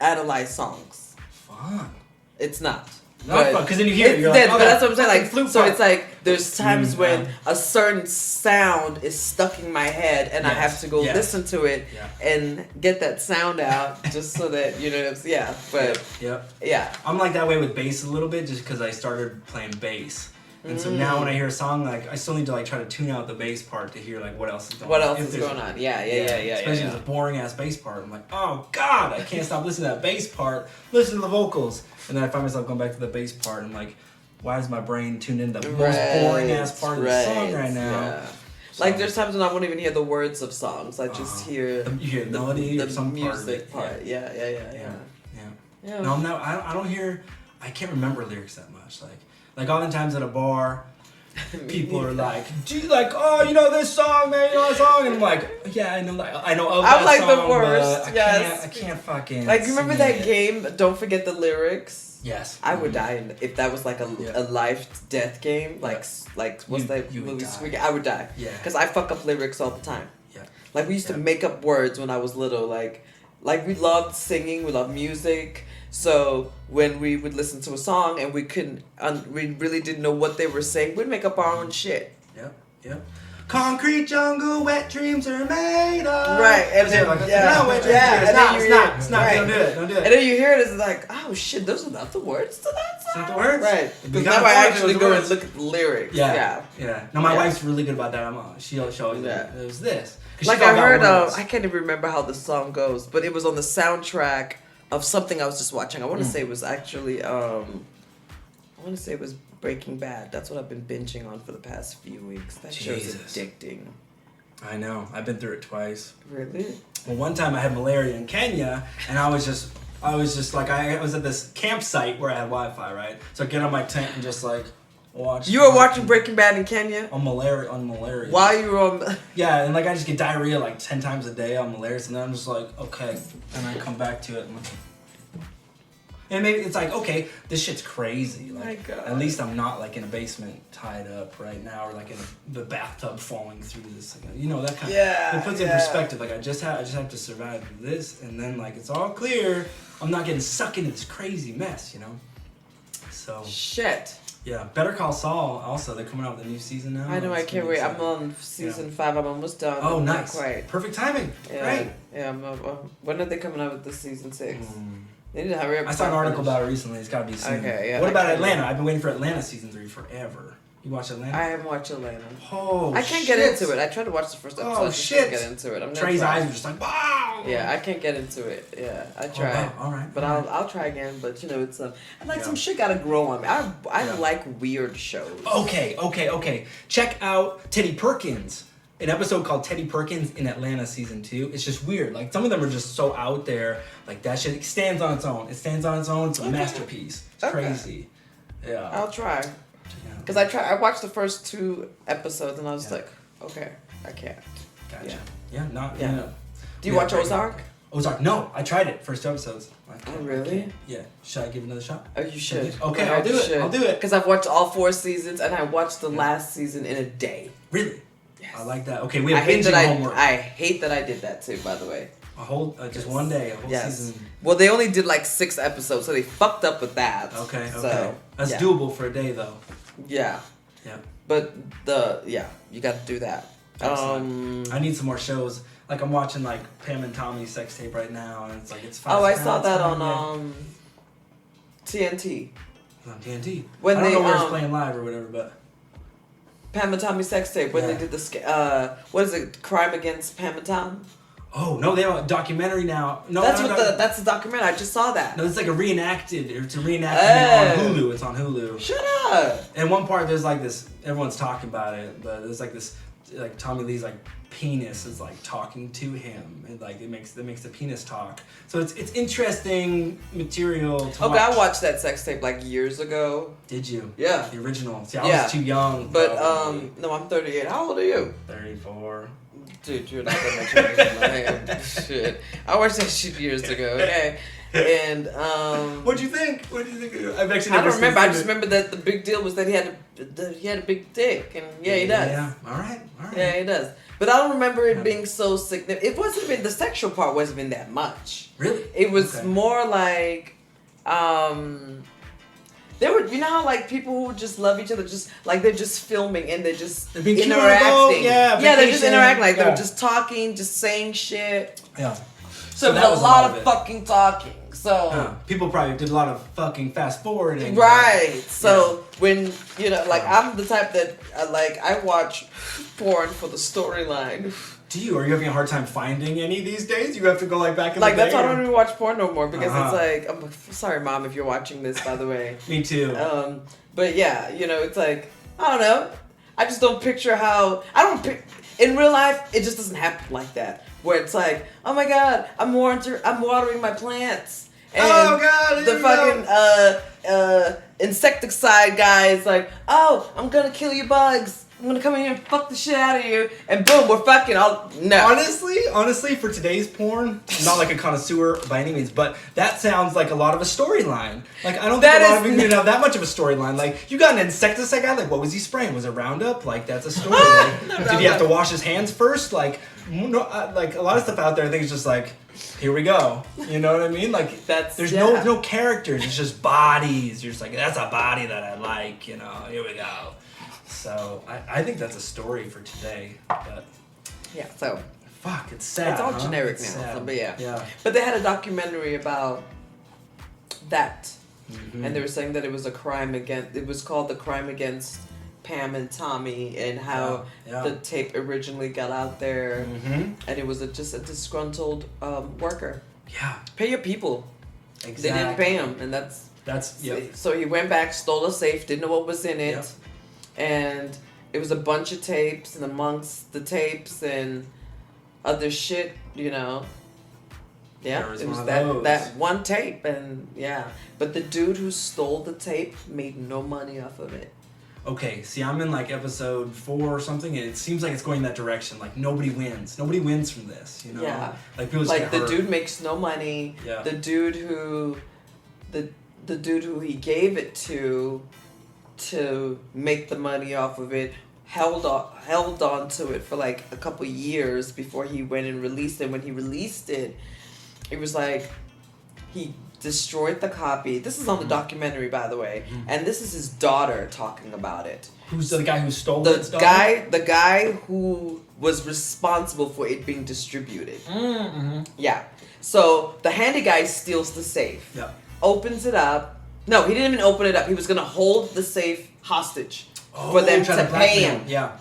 analyze songs. Fun. It's not. Not fun, 'cause then you hear it, it's you're like, dead, "Oh, but that that's what I'm saying. fucking Like, flute so part." it's like there's times when yeah. a certain sound is stuck in my head, and I Yes, have to go yes. listen to it Yeah. and get that sound out, just so that yeah. But Yep. yeah, I'm like that way with bass a little bit, just because I started playing bass. And so now when I hear a song, like I still need to like try to tune out the bass part to hear like what else is going on. what else If is there's- going on? Yeah. Especially if it's a boring ass bass part. I'm like, oh god, I can't stop listening to that bass part. Listen to the vocals, and then I find myself going back to the bass part. I'm like, why is my brain tuned into the most boring ass part of the song right now? Yeah. So, Like there's times when I won't even hear the words of songs. I just hear you hear the melody or some music part. part. Yeah. No, I don't hear. I can't remember lyrics that much. Like oftentimes at a bar, people are like, "Do you like? Oh, you know this song, man? You know that song?" And I'm like, "Yeah, I know. Like I know of that I'm like song, the worst. I can't fucking. Like you remember sing that it. game? Don't forget the lyrics. Yes. I would die if that was like a life death game. Like what's that you would movie? die. Squeaky? I would die. Yeah. Because I fuck up lyrics all the time. Yeah. Like we used to make up words when I was little. Like we loved singing. We loved music. So when we would listen to a song and we couldn't, we really didn't know what they were saying, we'd make up our own shit. Yep. Concrete jungle, wet dreams are made of. Right, and then no, wet dreams. It's not. Right. Don't do it. And then you hear it, it's like, oh shit, those are not the words to that song. It's not the words. Right. We Because gotta now I find actually those go words. and look at the lyrics. Yeah. No, my Yeah. wife's really good about that. She'll always it was this. 'Cause Like she's all I got heard, words. I can't even remember how the song goes, but it was on the soundtrack of something I was just watching. I want to say it was actually, Breaking Bad. That's what I've been binging on for the past few weeks. That show's addicting. I know. I've been through it twice. Really? Well, one time I had malaria in Kenya, and I was just like, I was at this campsite where I had Wi-Fi, right? So I get on my tent and just like watch. You were watching Breaking Bad in Kenya? On malaria. While you were on... Yeah, and like I just get diarrhea like 10 times a day on malaria, and then I'm just like, okay, and I come back to it. And maybe it's like, okay, this shit's crazy. Like, my God. At least I'm not like in a basement tied up right now, or like in the bathtub falling through this. You know, that kind of. It puts in perspective. Like I just have to survive this, and then like it's all clear. I'm not getting sucked into this crazy mess, you know. So. Shit. Yeah, Better Call Saul. Also, they're coming out with a new season now. I know. I can't wait. I'm on season 5. I'm almost done. Oh, nice. Not quite. Perfect timing. Yeah. Great. Yeah. When are they coming out with the season 6? They need to hurry up. I saw an article about it recently. It's got to be soon. Okay, yeah. What about Atlanta? I've been waiting for Atlanta season 3 forever. You watch Atlanta? I haven't watched Atlanta. Oh, I can't get into it. I tried to watch the first episode. Oh, I just shit. can't get into it. Trey's eyes were just like, wow. Yeah, I can't get into it. Yeah, I tried. wow. All right. But I'll try again. But you know, it's some shit gotta grow on me. I like weird shows. Okay. Check out Teddy Perkins. An episode called Teddy Perkins in Atlanta season 2. It's just weird. Like some of them are just so out there. Like that shit stands on its own. It's a masterpiece. It's crazy. Yeah. I'll try. Because I watched the first 2 episodes and I was like, okay, I can't. Gotcha. Yeah. Do you Yeah, watch Ozark? Ozark? No, I tried it. First 2 episodes. Oh, really? Yeah. Should I give it another shot? Oh, you should. Okay, I'll do it. I'll do it. Because I've watched all 4 seasons and I watched the last season in a day. Really? Yes. I like that. Okay, we have binging homework. I hate that I did that too, by the way. A whole, just one day, a whole season. Well, they only did like 6 episodes, so they fucked up with that. Okay. So, That's doable for a day, though. Yeah. Yeah. But you got to do that. I need some more shows. Like I'm watching like Pam and Tommy's sex tape right now, and it's like it's. I saw that on TNT. On TNT. When I don't they know where it's playing live or whatever, but. Pam and Tommy sex tape when they did the what is it? Crime Against Pam and Tom. Oh no, they have a documentary now. No, that's the documentary. I just saw that. No, it's like a reenacted. It's a reenactment on Hulu. It's on Hulu. Shut up. And one part there's like this. Everyone's talking about it, but there's like this. Like Tommy Lee's like penis is like talking to him, and like it makes the penis talk. So it's interesting material to watch. I watched that sex tape like years ago. Did you? Yeah. The original. See, I was too young. But no, I'm 38. How old are you? 34. Dude, you're not that much older than I am. Shit. I watched that shit years ago. Okay. And What'd you think? What did you think? I've actually I never don't remember. I just it. remember that the big deal was that he had a big dick, and he does. Yeah. All right. Yeah, he does. But I don't remember it being so significant. It wasn't even the sexual part wasn't even that much. Really? It was more like there were, you know how like people who just love each other, just like they're just filming and they're just interacting. They're just interacting, like they're just talking, just saying shit. Yeah. So there was a lot of fucking talking. So people probably did a lot of fucking fast forwarding. Right. So when I'm the type that I watch porn for the storyline. Do you? Are you having a hard time finding any these days? You have to go like back in the day? That's why I don't even watch porn no more because it's like I'm sorry, Mom, if you're watching this, by the way. Me too. But yeah, it's like I don't know. I just don't picture how in real life, it just doesn't happen like that. Where it's like, oh my god, I'm watering my plants. And oh god, the fucking insecticide guy is like, oh, I'm gonna kill your bugs. I'm gonna come in here and fuck the shit out of you, and boom, we're fucking. No. Honestly, for today's porn, I'm not like a connoisseur by any means, but that sounds like a lot of a storyline. Like I don't think a lot of people have that much of a storyline. Like you got an insecticide guy. Like what was he spraying? Was it Roundup? Like that's a story. Like, did he have to wash his hands first? Like like a lot of stuff out there, I think it's just like, here we go. You know what I mean? Like there's no characters. It's just bodies. You're just like, that's a body that I like. You know, here we go. So I think that's a story for today, but yeah. So fuck, it's sad. It's all generic now. So, but yeah. But they had a documentary about that, and they were saying that it was a crime against. It was called The Crime Against Pam and Tommy, and how the tape originally got out there, and it was just a disgruntled worker. Yeah. Pay your people. Exactly. They didn't pay him, and that's So he went back, stole a safe, didn't know what was in it. Yep. And it was a bunch of tapes, and amongst the tapes and other shit, you know. Yeah, it was that one tape, and but the dude who stole the tape made no money off of it. Okay, see, I'm in like episode 4 or something, and it seems like it's going that direction. Like nobody wins. Nobody wins from this, you know. Yeah. Like people just get hurt. Dude makes no money. Yeah. The dude who he gave it to make the money off of it held on to it for like a couple years before he went and released it. When he released it, it was like he destroyed the copy. This is on the documentary, by the way, and this is his daughter talking about it. Who's the guy who stole the guy? The guy who was responsible for it being distributed. Yeah. So the handy guy steals the safe. Yeah. Opens it up. No, he didn't even open it up. He was going to hold the safe hostage for them to pay him. Yeah.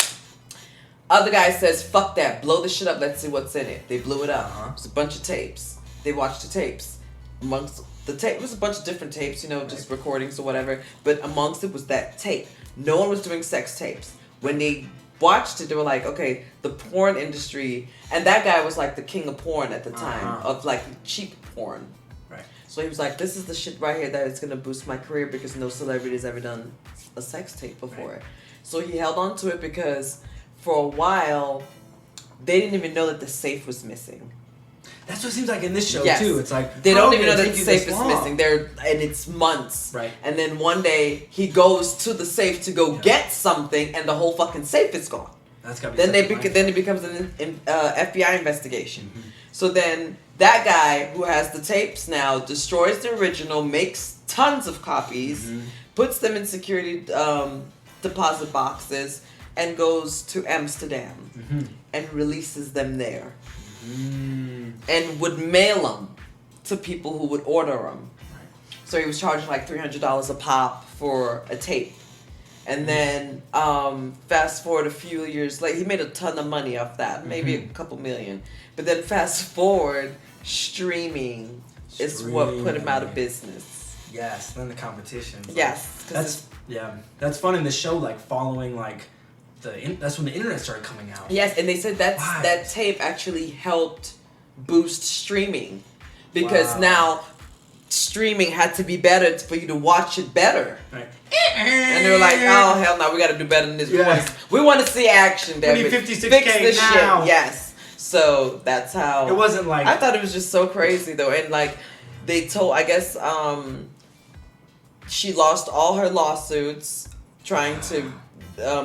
Other guy says, fuck that. Blow the shit up. Let's see what's in it. They blew it up. It was a bunch of tapes. They watched the tapes. Amongst the tape, it was a bunch of different tapes, you know, just recordings or whatever. But amongst it was that tape. No one was doing sex tapes. When they watched it, they were like, okay, the porn industry. And that guy was like the king of porn at the time. Of like cheap porn. So he was like, this is the shit right here that is going to boost my career because no celebrity has ever done a sex tape before. Right. So he held on to it because for a while, they didn't even know that the safe was missing. That's what it seems like in this show, too. It's like, they don't even know that the safe is missing. And it's months. Right. And then one day, he goes to the safe to go get something, and the whole fucking safe is gone. That's gotta be then it becomes an FBI investigation. So then that guy who has the tapes now destroys the original, makes tons of copies, puts them in security deposit boxes, and goes to Amsterdam and releases them there. And would mail them to people who would order them. So he was charging like $300 a pop for a tape. And then fast forward a few years later, he made a ton of money off that, maybe a couple million. But then fast forward, streaming is what put him out of business. Yes, then the competition. Yes. That's fun in the show, like following like that's when the internet started coming out. Yes, and they said that tape actually helped boost streaming because now streaming had to be better for you to watch it better. Right. And they were like, oh hell no, we got to do better than this. We want to see action, David. We need 56K Fix this now. shit. Yes. So that's how. It wasn't like. I thought it was just so crazy though, and like they told, I guess she lost all her lawsuits trying to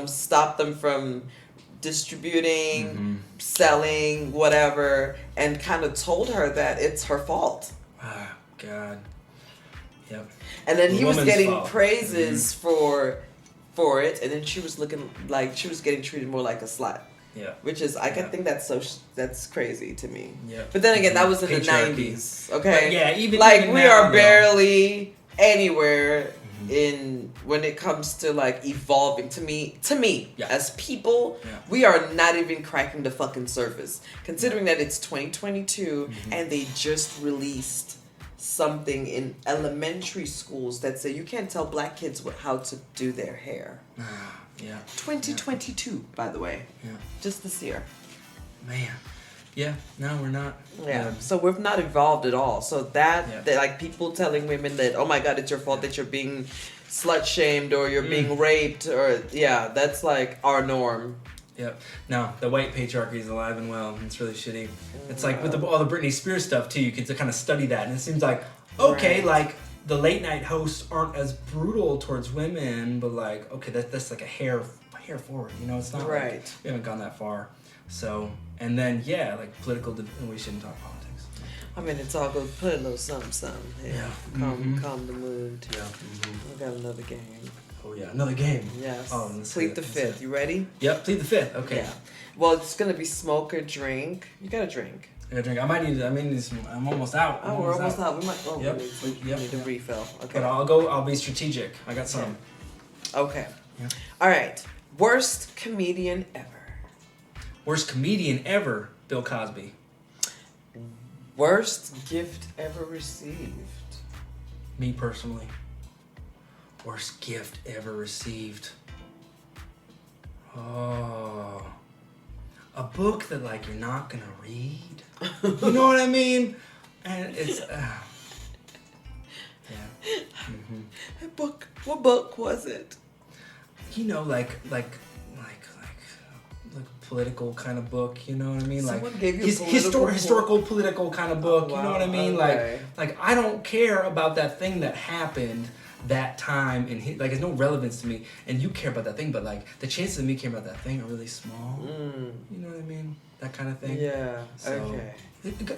stop them from distributing, selling, whatever, and kind of told her that it's her fault. Oh, God. Yep. And then he was getting praises for it, and then she was looking like she was getting treated more like a slut. Yeah. Which is, I think that's crazy to me. Yeah. But then again, that was in the 90s, okay? But yeah, even we are barely anywhere in when it comes to like evolving. To me, as people, we are not even cracking the fucking surface. Considering that it's 2022 and they just released something in elementary schools that say you can't tell black kids how to do their hair. Yeah. 2022, by the way. Yeah. Just this year. Man. Yeah. No, we're not. Yeah. So we've not evolved at all. So that like people telling women that, oh my God, it's your fault that you're being slut shamed or you're being raped or that's like our norm. Yep. No, the white patriarchy is alive and well. It's really shitty. It's like with all the Britney Spears stuff too. You can kind of study that, and it seems like okay, like the late night hosts aren't as brutal towards women, but like okay, that's like a hair forward. You know, it's not right. Like, we haven't gone that far. So and then like political. We shouldn't talk politics. I mean, it's all good. Put a little something. Yeah. Calm the mood. Yeah. We got another game. Oh yeah, another game. Yes. Oh, plead the fifth. You ready? Yep, plead the fifth. Okay. Yeah. Well, it's gonna be smoke or drink. You gotta drink. I gotta drink. I might need some. I'm almost out. We're almost out. We might. Oh, yep. We need a refill. Okay. But I'll be strategic. I got some. Okay. Yeah. All right. Worst comedian ever. Worst comedian ever. Bill Cosby. Worst gift ever received. Me personally. Worst gift ever received. Oh. A book that like you're not gonna read. You know what I mean? And it's What book was it? You know, like political kind of book, you know what I mean? Someone like gave you a historical political kind of book, wow. You know what I mean? Okay. Like I don't care about that thing that happened that time and like it's no relevance to me, and you care about that thing, but like the chances of me caring about that thing are really small. You know what I mean? That kind of thing. Yeah. So, okay.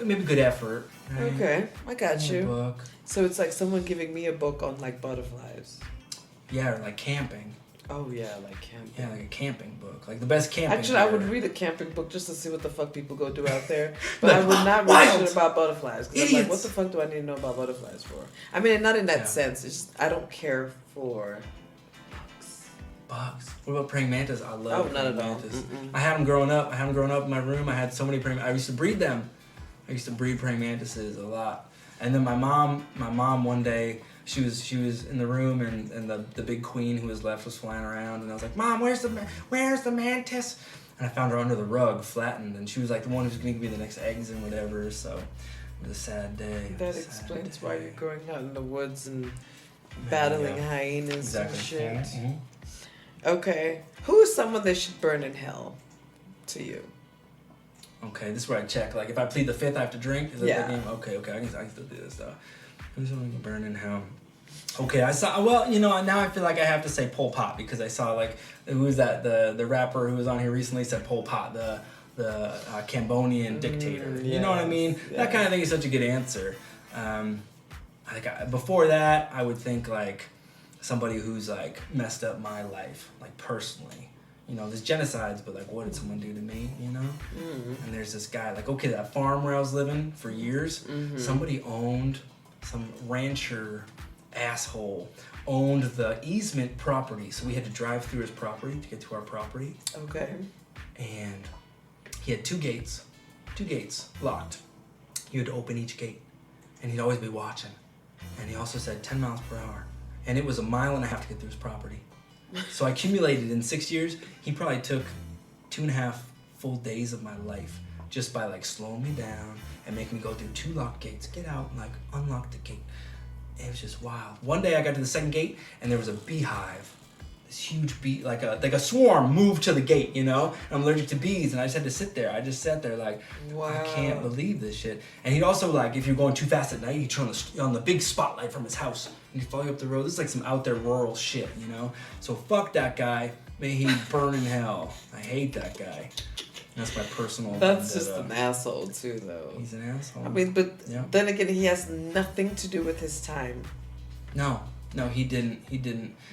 Maybe good effort. Right? Okay, I got you. Book. So it's like someone giving me a book on like butterflies. Yeah, or like camping. Oh yeah, like camping. Yeah, like a camping book, like the best camping. Actually, I would read a camping book just to see what the fuck people go do out there, but I would not read shit about butterflies. Cause I'm like, what the fuck do I need to know about butterflies for? I mean, not in that sense. It's just I don't care for bugs. What about praying mantis? I love praying mantis. I had them growing up. In my room. I had so many praying. I used to breed them. I used to breed praying mantises a lot. And then my mom one day. She was in the room and the big queen who was left was flying around, and I was like, Mom, where's the mantis? And I found her under the rug, flattened, and she was like the one who's gonna give me the next eggs and whatever. So it was a sad day. That explains why you're going out in the woods and battling hyenas and shit. Mm-hmm. Okay, who is someone that should burn in hell to you? Okay, this is where I check. Like if I plead the fifth, I have to drink. Is that the game? Okay, I can still do this though. Who's someone who can burn in hell? Okay, I saw. Well, you know, now I feel like I have to say Pol Pot because I saw like who was that the rapper who was on here recently said Pol Pot, the Cambodian dictator. You know what I mean? Yes. That kind of thing is such a good answer. Before that, I would think like somebody who's like messed up my life, like personally. You know, there's genocides, but like, what did someone do to me? You know? And there's this guy, like, okay, that farm where I was living for years, somebody owned, some rancher asshole owned the easement property, so we had to drive through his property to get to our property. Okay. And he had two gates locked. You had to open each gate, and he'd always be watching. And he also said 10 miles per hour, and it was a mile and a half to get through his property. So I accumulated in 6 years. He probably took 2.5 full days of my life just by like slowing me down and making me go through 2 locked gates, get out and like unlock the gate. It was just wild. One day I got to the second gate and there was a beehive, this huge bee, like a swarm moved to the gate, you know. And I'm allergic to bees, and I just had to sit there. I just sat there like, wow. I can't believe this shit. And he'd also like, if you're going too fast at night, he'd turn on the big spotlight from his house and he'd follow you up the road. This is like some out there rural shit, you know. So fuck that guy. May he burn in hell. I hate that guy. That's my personal. That's just an asshole too, though. He's an asshole. I mean, but then again, he has nothing to do with his time. No, he didn't.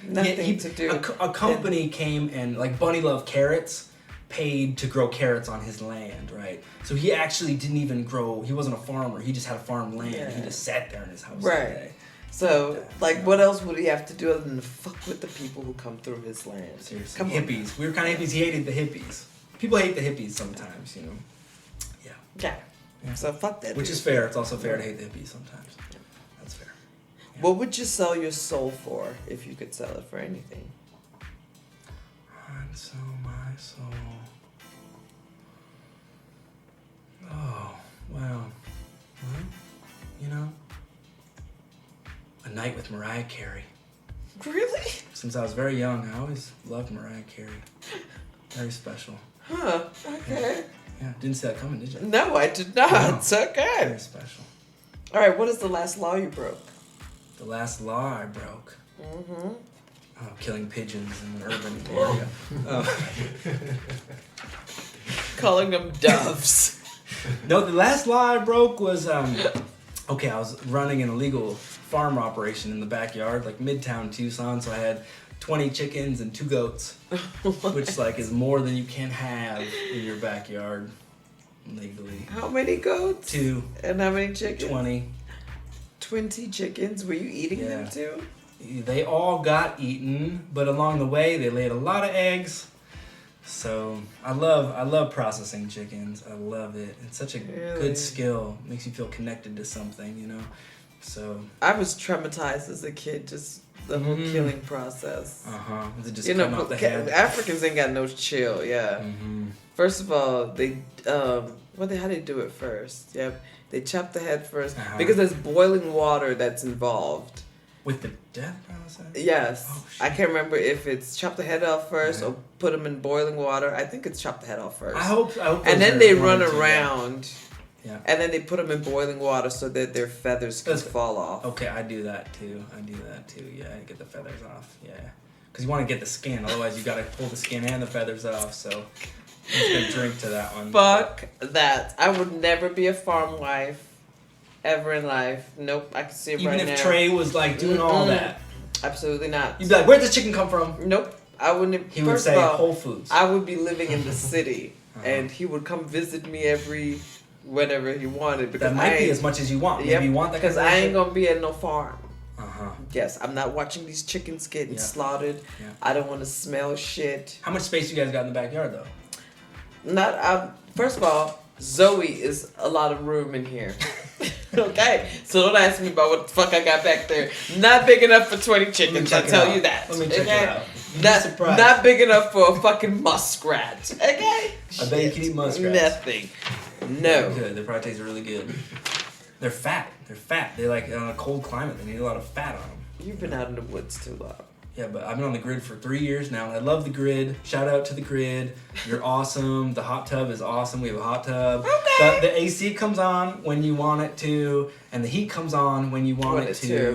Nothing to do. A company came and like Bunny Love Carrots paid to grow carrots on his land, right? So he actually didn't even grow. He wasn't a farmer. He just had a farm land. Yeah. He just sat there in his house all day. So, like, what else would he have to do other than to fuck with the people who come through his land? Seriously, hippies. We were kind of hippies. He hated the hippies. People hate the hippies sometimes, you know. Yeah. So fuck that. Which is fair. It's also fair to hate the hippies sometimes. What would you sell your soul for if you could sell it for anything? I'd sell my soul. Oh, well, you know, a night with Mariah Carey. Really? Since I was very young, I always loved Mariah Carey. Very special. Huh, okay. Yeah, didn't see that coming, did you? No, I did not. No. It's okay. Very special. All right, what is the last law you broke? The last law I broke. Mm-hmm. Oh, killing pigeons in an urban area. Oh. Calling them doves. No, the last law I broke was, okay, I was running an illegal farm operation in the backyard, like Midtown Tucson, so I had 20 chickens and 2 goats, which like is more than you can have in your backyard legally. How many goats? 2. And how many chickens? 20. 20 chickens. Were you eating them too? They all got eaten, but along the way they laid a lot of eggs. So I love processing chickens. I love it. It's such a good skill. It makes you feel connected to something, you know. So I was traumatized as a kid, just the whole killing process. Is it just cutting off the head? Africans ain't got no chill. Yeah. First of all, they how they do it first? Yep, they chop the head first because there's boiling water that's involved. With the death process? Yes. Oh, I can't remember if it's chop the head off first or put them in boiling water. I think it's chop the head off first. I hope and then they run around. Yeah. And then they put them in boiling water so that their feathers can fall off. Okay, I do that too. Yeah, I get the feathers off. Yeah. Because you want to get the skin. Otherwise, you got to pull the skin and the feathers off. So I'm just going to drink to that one. Fuck that. I would never be a farm wife ever in life. Nope, I can see it right now. Even if Trey was like doing all that. Absolutely not. You'd be like, where'd this chicken come from? Nope. I wouldn't. He would say Whole Foods. I would be living in the city, and he would come visit me whenever he wanted. Because that might be as much as you want. Maybe you want that because I ain't gonna be at no farm. Yes, I'm not watching these chickens getting slaughtered. Yeah. I don't want to smell shit. How much space you guys got in the backyard though? First of all, Zoe is a lot of room in here. Okay, so don't ask me about what the fuck I got back there. Not big enough for 20 chickens, I'll tell you that. Let me check it out. Not big enough for a fucking muskrat. Okay? I bet you can eat muskrats. Nothing. No. Good. They probably taste really good. They're fat. They like on a cold climate. They need a lot of fat on them. You've been out in the woods too long. Yeah, but I've been on the grid for 3 years now. I love the grid. Shout out to the grid. You're awesome. The hot tub is awesome. We have a hot tub. Okay. The AC comes on when you want it to, and the heat comes on when you want it to.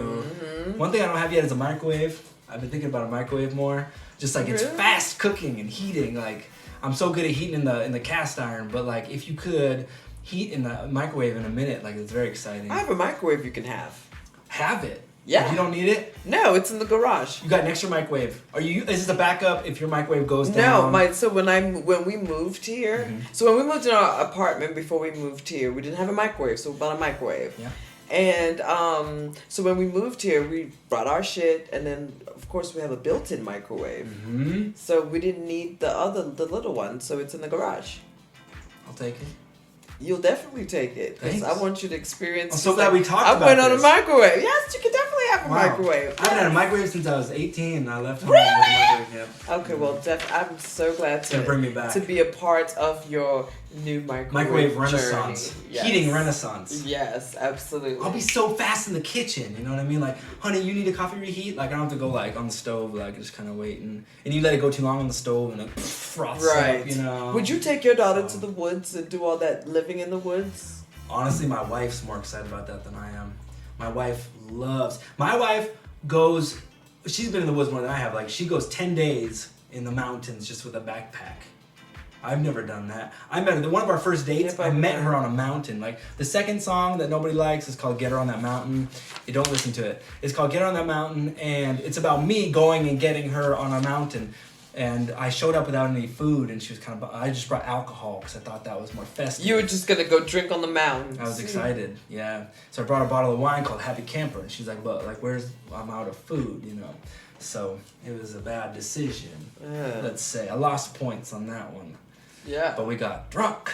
One thing I don't have yet is a microwave. I've been thinking about a microwave more. Just like it's fast cooking and heating. Like I'm so good at heating in the cast iron, but like if you could heat in the microwave in a minute, like it's very exciting. I have a microwave you can have. Have it. Yeah. If you don't need it? No, it's in the garage. You got an extra microwave. Is this a backup if your microwave goes down? No, so when we moved here, so when we moved in our apartment before we moved here, we didn't have a microwave, so we bought a microwave. Yeah. And so when we moved here, we brought our shit, and then of course we have a built-in microwave. So we didn't need the little one, so it's in the garage. I'll take it. You'll definitely take it because I want you to experience. I'm so glad we talked about this. I went on this. a microwave. Yes, you can definitely have a microwave. I haven't had a microwave since I was 18 and I left home with a microwave. Yeah. Okay, well, I'm so glad to bring me back. To be a part of your new microwave renaissance. Yes. Heating renaissance. Yes, absolutely. I'll be so fast in the kitchen, you know what I mean? Like, honey, you need a coffee reheat? Like, I don't have to go, like, on the stove, like, just kind of waiting. And you let it go too long on the stove and it froths up, you know? Would you take your daughter to the woods and do all that living in the woods? Honestly, my wife's more excited about that than I am. My wife goes, she's been in the woods more than I have. Like, she goes 10 days in the mountains just with a backpack. I've never done that. I met her, one of our first dates, I met her on a mountain. Like, the second song that nobody likes is called Get Her on That Mountain. You don't listen to it. It's called Get Her on That Mountain, and it's about me going and getting her on a mountain. And I showed up without any food, and she was kind of, I just brought alcohol because I thought that was more festive. You were just going to go drink on the mountain. I was excited, yeah. So I brought a bottle of wine called Happy Camper, and she's like, but, like, I'm out of food, you know. So it was a bad decision, let's say. I lost points on that one. Yeah. But we got drunk.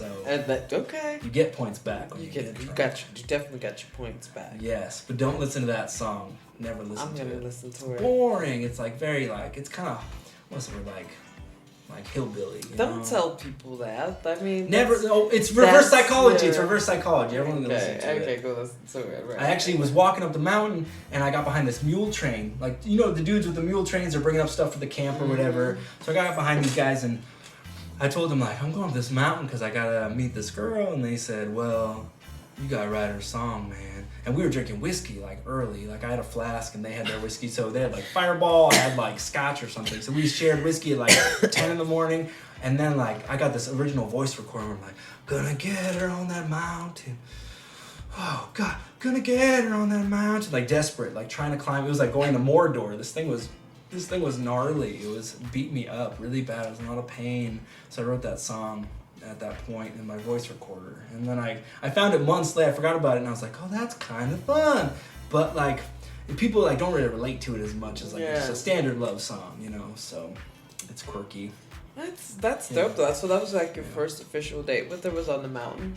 So And that okay. you get points back when You you get get you drunk. you definitely got your points back. Yes, but don't listen to that song. Never listen I'm to gonna it. listen to it. Boring. It's like very like it's kind of what's the word like hillbilly. You Don't know? tell people that. I mean, Never. that's- Oh, it's reverse that's psychology. It's your- reverse psychology. Everyone can listen to Okay, it. go listen to it. Right. I actually was walking up the mountain and I got behind this mule train. Like, you know, the dudes with the mule trains are bringing up stuff for the camp or whatever. So I got up behind these guys and I told them, like, I'm going up this mountain because I got to meet this girl. And they said, well, you got to write her song, man. And we were drinking whiskey, like, early. Like, I had a flask and they had their whiskey. So they had, like, Fireball. I had, like, scotch or something. So we shared whiskey at, like, 10 in the morning. And then, like, I got this original voice recorder where I'm like, gonna get her on that mountain. Oh, God, gonna get her on that mountain. Like, desperate, like, trying to climb. It was like going to Mordor. This thing was gnarly. It was beat me up really bad. I was in a lot of pain. So I wrote that song at that point in my voice recorder. And then I found it months later. I forgot about it. And I was like, oh, that's kind of fun. But, like, people, like, don't really relate to it as much as, like, it's a standard love song, you know? So it's quirky. That's dope though. So that was like your first official date with her was on the mountain.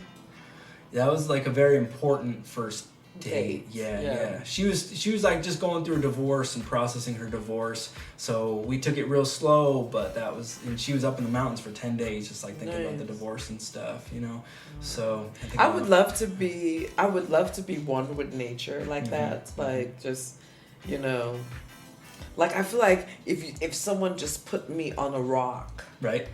That was like a very important first date. Yeah. Yeah. She was like just going through a divorce and processing her divorce. So we took it real slow, but and she was up in the mountains for 10 days just like thinking about the divorce and stuff, you know. So I would love to be one with nature like that. Like just, you know, like I feel like if someone just put me on a rock, right,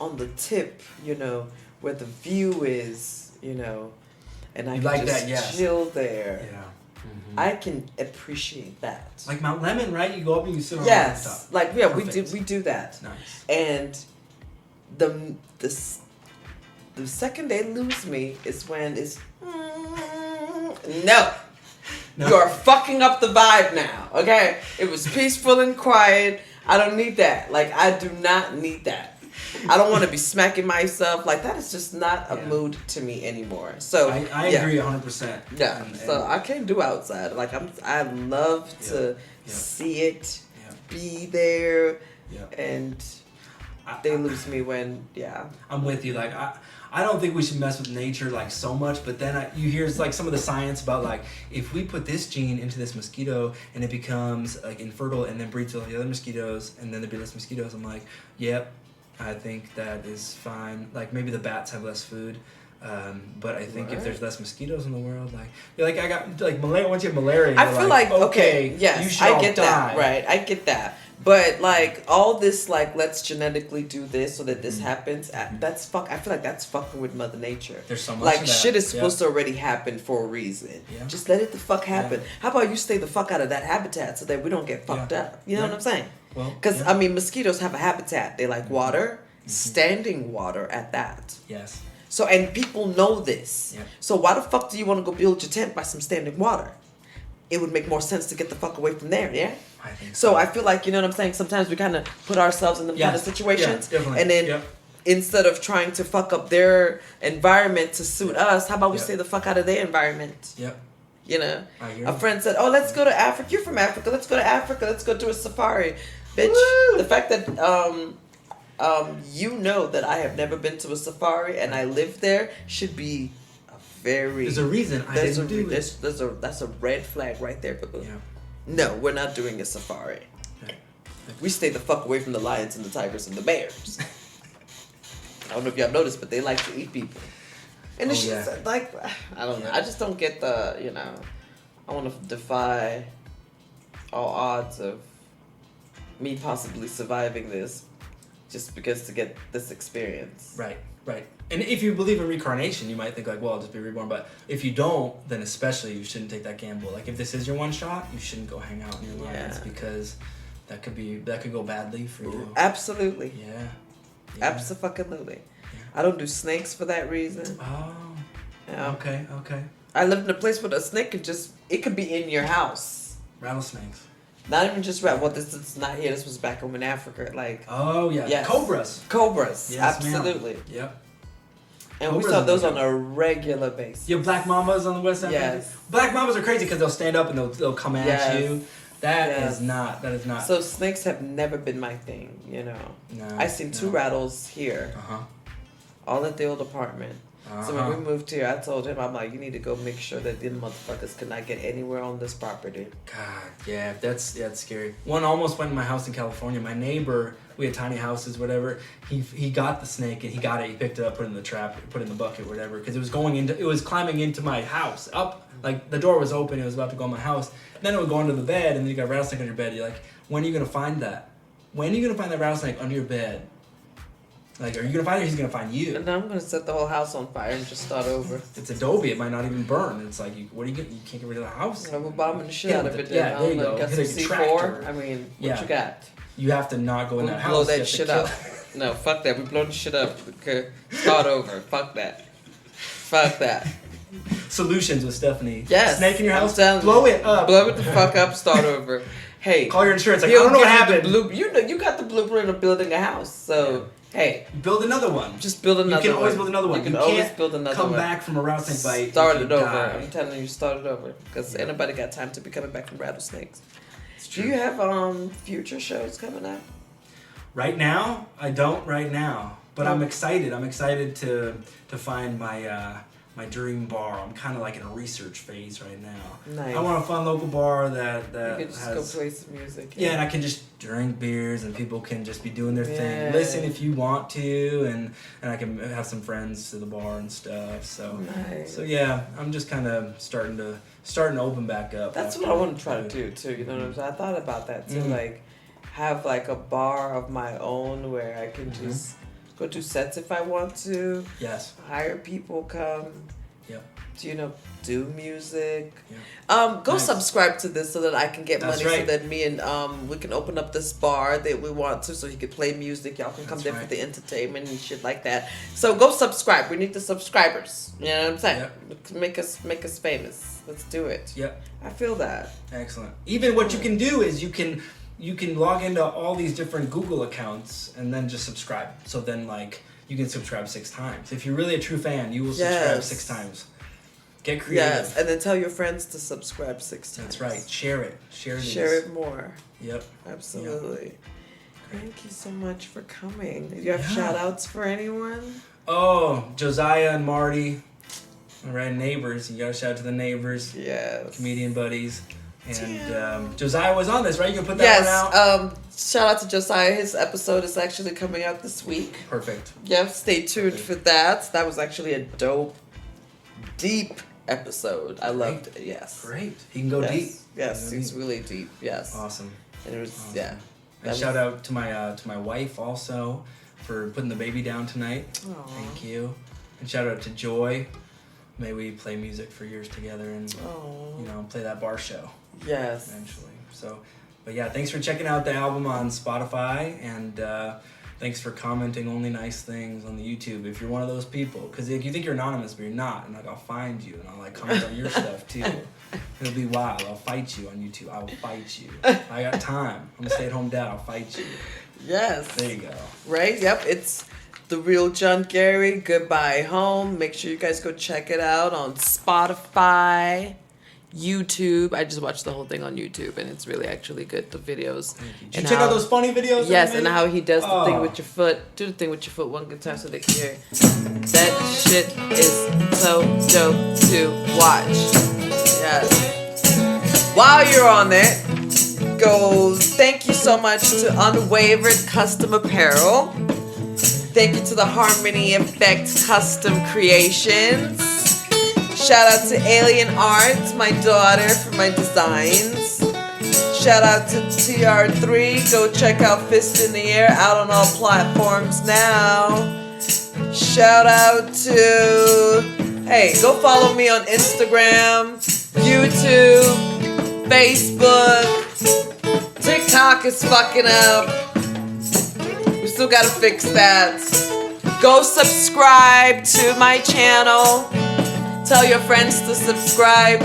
on the tip, you know, where the view is, you know, and I can like just that, yes. chill there. Yeah. I can appreciate that. Like Mount Lemon, right? You go up and you sit on yes, the top. like yeah, Perfect. we do that. Nice. And the second they lose me is when it's no. You are fucking up the vibe now, okay? It was peaceful and quiet. I don't need that. Like, I do not need that. I don't want to be smacking myself. Like, that is just not a mood to me anymore. So I agree 100%. Yeah. So I can't do outside. Like, I love to see it, be there, and they lose me when, I'm with you. Like, I don't think we should mess with nature like so much, but then you hear like some of the science about like if we put this gene into this mosquito and it becomes like infertile and then breeds all the other mosquitoes and then there'd be less mosquitoes. I'm like, yep, I think that is fine. Like maybe the bats have less food, but I think if there's less mosquitoes in the world, like I got like malaria. Once you have malaria, I feel like okay, you yes, should I all get die. that, right? I get that. But like all this, like let's genetically do this so that this happens. That's fuck. I feel like that's fucking with Mother Nature. There's so much like of that. shit is supposed to already happen for a reason. Yeah. Just let it the fuck happen. How about you stay the fuck out of that habitat so that we don't get fucked up? You know what I'm saying? Well, because I mean, mosquitoes have a habitat. They like water, standing water at that. Yes. So and people know this. Yeah. So why the fuck do you want to go build your tent by some standing water? It would make more sense to get the fuck away from there, yeah? I think so. I feel like, you know what I'm saying? Sometimes we kind of put ourselves in them kind of situations. Yeah, definitely. And then instead of trying to fuck up their environment to suit us, how about we stay the fuck out of their environment? Yep. You know? I hear A friend said, oh, let's go to Africa. You're from Africa. Let's go to Africa. Let's go do a safari. Bitch, the fact that you know that I have never been to a safari and I live there should be there's a reason I didn't do it. That's a red flag right there. Yeah. No, we're not doing a safari. Right. We stay the fuck away from the lions and the tigers and the bears. I don't know if y'all noticed, but they like to eat people. And it's just like, I don't know. I just don't get the, you know, I want to defy all odds of me possibly surviving this just because to get this experience. Right. And if you believe in reincarnation, you might think like, well, I'll just be reborn. But if you don't, then especially you shouldn't take that gamble. Like if this is your one shot, you shouldn't go hang out in your lions because that could go badly for you. Absolutely. Yeah. Absolutely. Yeah. I don't do snakes for that reason. Oh. Yeah. Okay. I lived in a place where a snake it could be in your house. Rattlesnakes. Not even just rat. Well, this is not here. This was back home in Africa. Like. Oh yeah. Yes. Cobras. Yes, absolutely. Ma'am. Yep. And we saw those on a regular basis. Your black mambas on the west side. Yes. Black mambas are crazy because they'll stand up and they'll come at you. That is not. So snakes have never been my thing. You know. No. I seen two rattles here. all at the old apartment. So when we moved here, I told him, I'm like, you need to go make sure that the motherfuckers cannot get anywhere on this property. God, yeah, that's scary. One almost went in my house in California. My neighbor, we had tiny houses, whatever. He got the snake and he got it. He picked it up, put it in the trap, put it in the bucket, whatever. Because it was climbing into my house. Up, like the door was open. It was about to go in my house. Then it would go under the bed, and then you got a rattlesnake on your bed. You're like, when are you gonna find that? When are you gonna find that rattlesnake under your bed? Like, are you gonna find it or he's gonna find you? And I'm gonna set the whole house on fire and just start over. It's Adobe, it might not even burn. It's like, what are you gonna, you can't get rid of the house? We're bombing the shit out of it. Yeah, there you go. Got some C4. I mean, what you got? You have to not go in that house. Blow that shit up. No, fuck that. We blow the shit up. Okay. Start over. Fuck that. Fuck that. Solutions with Stephanie. Yes. Snake in your house, blow it up. Blow it the fuck up, start over. Hey. Call your insurance. Like, I don't know what happened. You got the blueprint of building a house, so... Hey, build another one. Just build another one. You can always build another one. You can always build another one. Come back from a rattlesnake bite. Start it over. I'm telling you, start it over. Because anybody got time to be coming back from rattlesnakes. Do you have future shows coming up? Right now, I don't. Right now, but I'm excited. I'm excited to find my my dream bar. I'm kind of like in a research phase right now. Nice. I want a fun local bar that you can just go play some music. Yeah, and I can just drink beers and people can just be doing their thing. Listen if you want to, and I can have some friends to the bar and stuff. So so yeah, I'm just kind of starting to open back up. That's what I want to try to do too. You know what I'm saying? I thought about that too. Like have like a bar of my own where I can just go do sets if I want to. Yes. Hire people come. Yep. Do music. Yep. Go subscribe to this so that I can get money right. so that me and we can open up this bar that we want to so he can play music. Y'all can come there for the entertainment and shit like that. So go subscribe. We need the subscribers. You know what I'm saying? Yep. Make us famous. Let's do it. Yep. I feel that. Excellent. Even what you can do is you can log into all these different Google accounts and then just subscribe. So then like you can subscribe 6 times. If you're really a true fan, you will subscribe 6 times. Get creative. Yes, and then tell your friends to subscribe 6 times. That's right. Share it. Share it more. Yep. Absolutely. Yep. Thank you so much for coming. Do you have shout outs for anyone? Oh, Josiah and Marty. All right, neighbors. You got to shout out to the neighbors. Yes. Comedian buddies. And Josiah was on this, right? You can put that one out? Shout out to Josiah. His episode is actually coming out this week. Perfect. Yeah, stay tuned for that. That was actually a dope, deep episode. I loved it, yes. Great. He can go deep. Yes, he's really deep, yes. Awesome. And it was, And shout out to my wife also for putting the baby down tonight. Aww. Thank you. And shout out to Joy. May we play music for years together and play that bar show. Yes. Eventually. So, but yeah, thanks for checking out the album on Spotify, and thanks for commenting only nice things on the YouTube if you're one of those people. Because you think you're anonymous, but you're not. And like I'll find you and I'll like comment on your stuff too. It'll be wild. I'll fight you on YouTube. I will fight you. I got time. I'm a stay-at-home dad. I'll fight you. Yes. There you go. Right? Yep. It's The Real John Gary. Goodbye Home. Make sure you guys go check it out on Spotify, YouTube. I just watched the whole thing on YouTube, and it's really actually good. The videos. Did you check out those funny videos? Yes, and how he does the thing with your foot. Do the thing with your foot one good time so they can hear. That shit is so dope to watch. Yes. While you're on there, go. Thank you so much to Unwavered Custom Apparel. Thank you to the Harmony Effect Custom Creations. Shout out to Alien Arts, my daughter, for my designs. Shout out to TR3. Go check out Fist in the Air, out on all platforms now. Shout out to, go follow me on Instagram, YouTube, Facebook. TikTok is fucking up. We still gotta fix that. Go subscribe to my channel. Tell your friends to subscribe.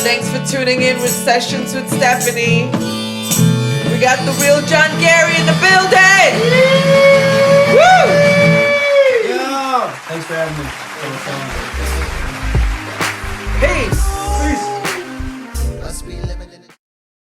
Thanks for tuning in with Sessions with Stephanie. We got the real John Gary in the building. Woo! Yeah. Thanks for having me. Peace.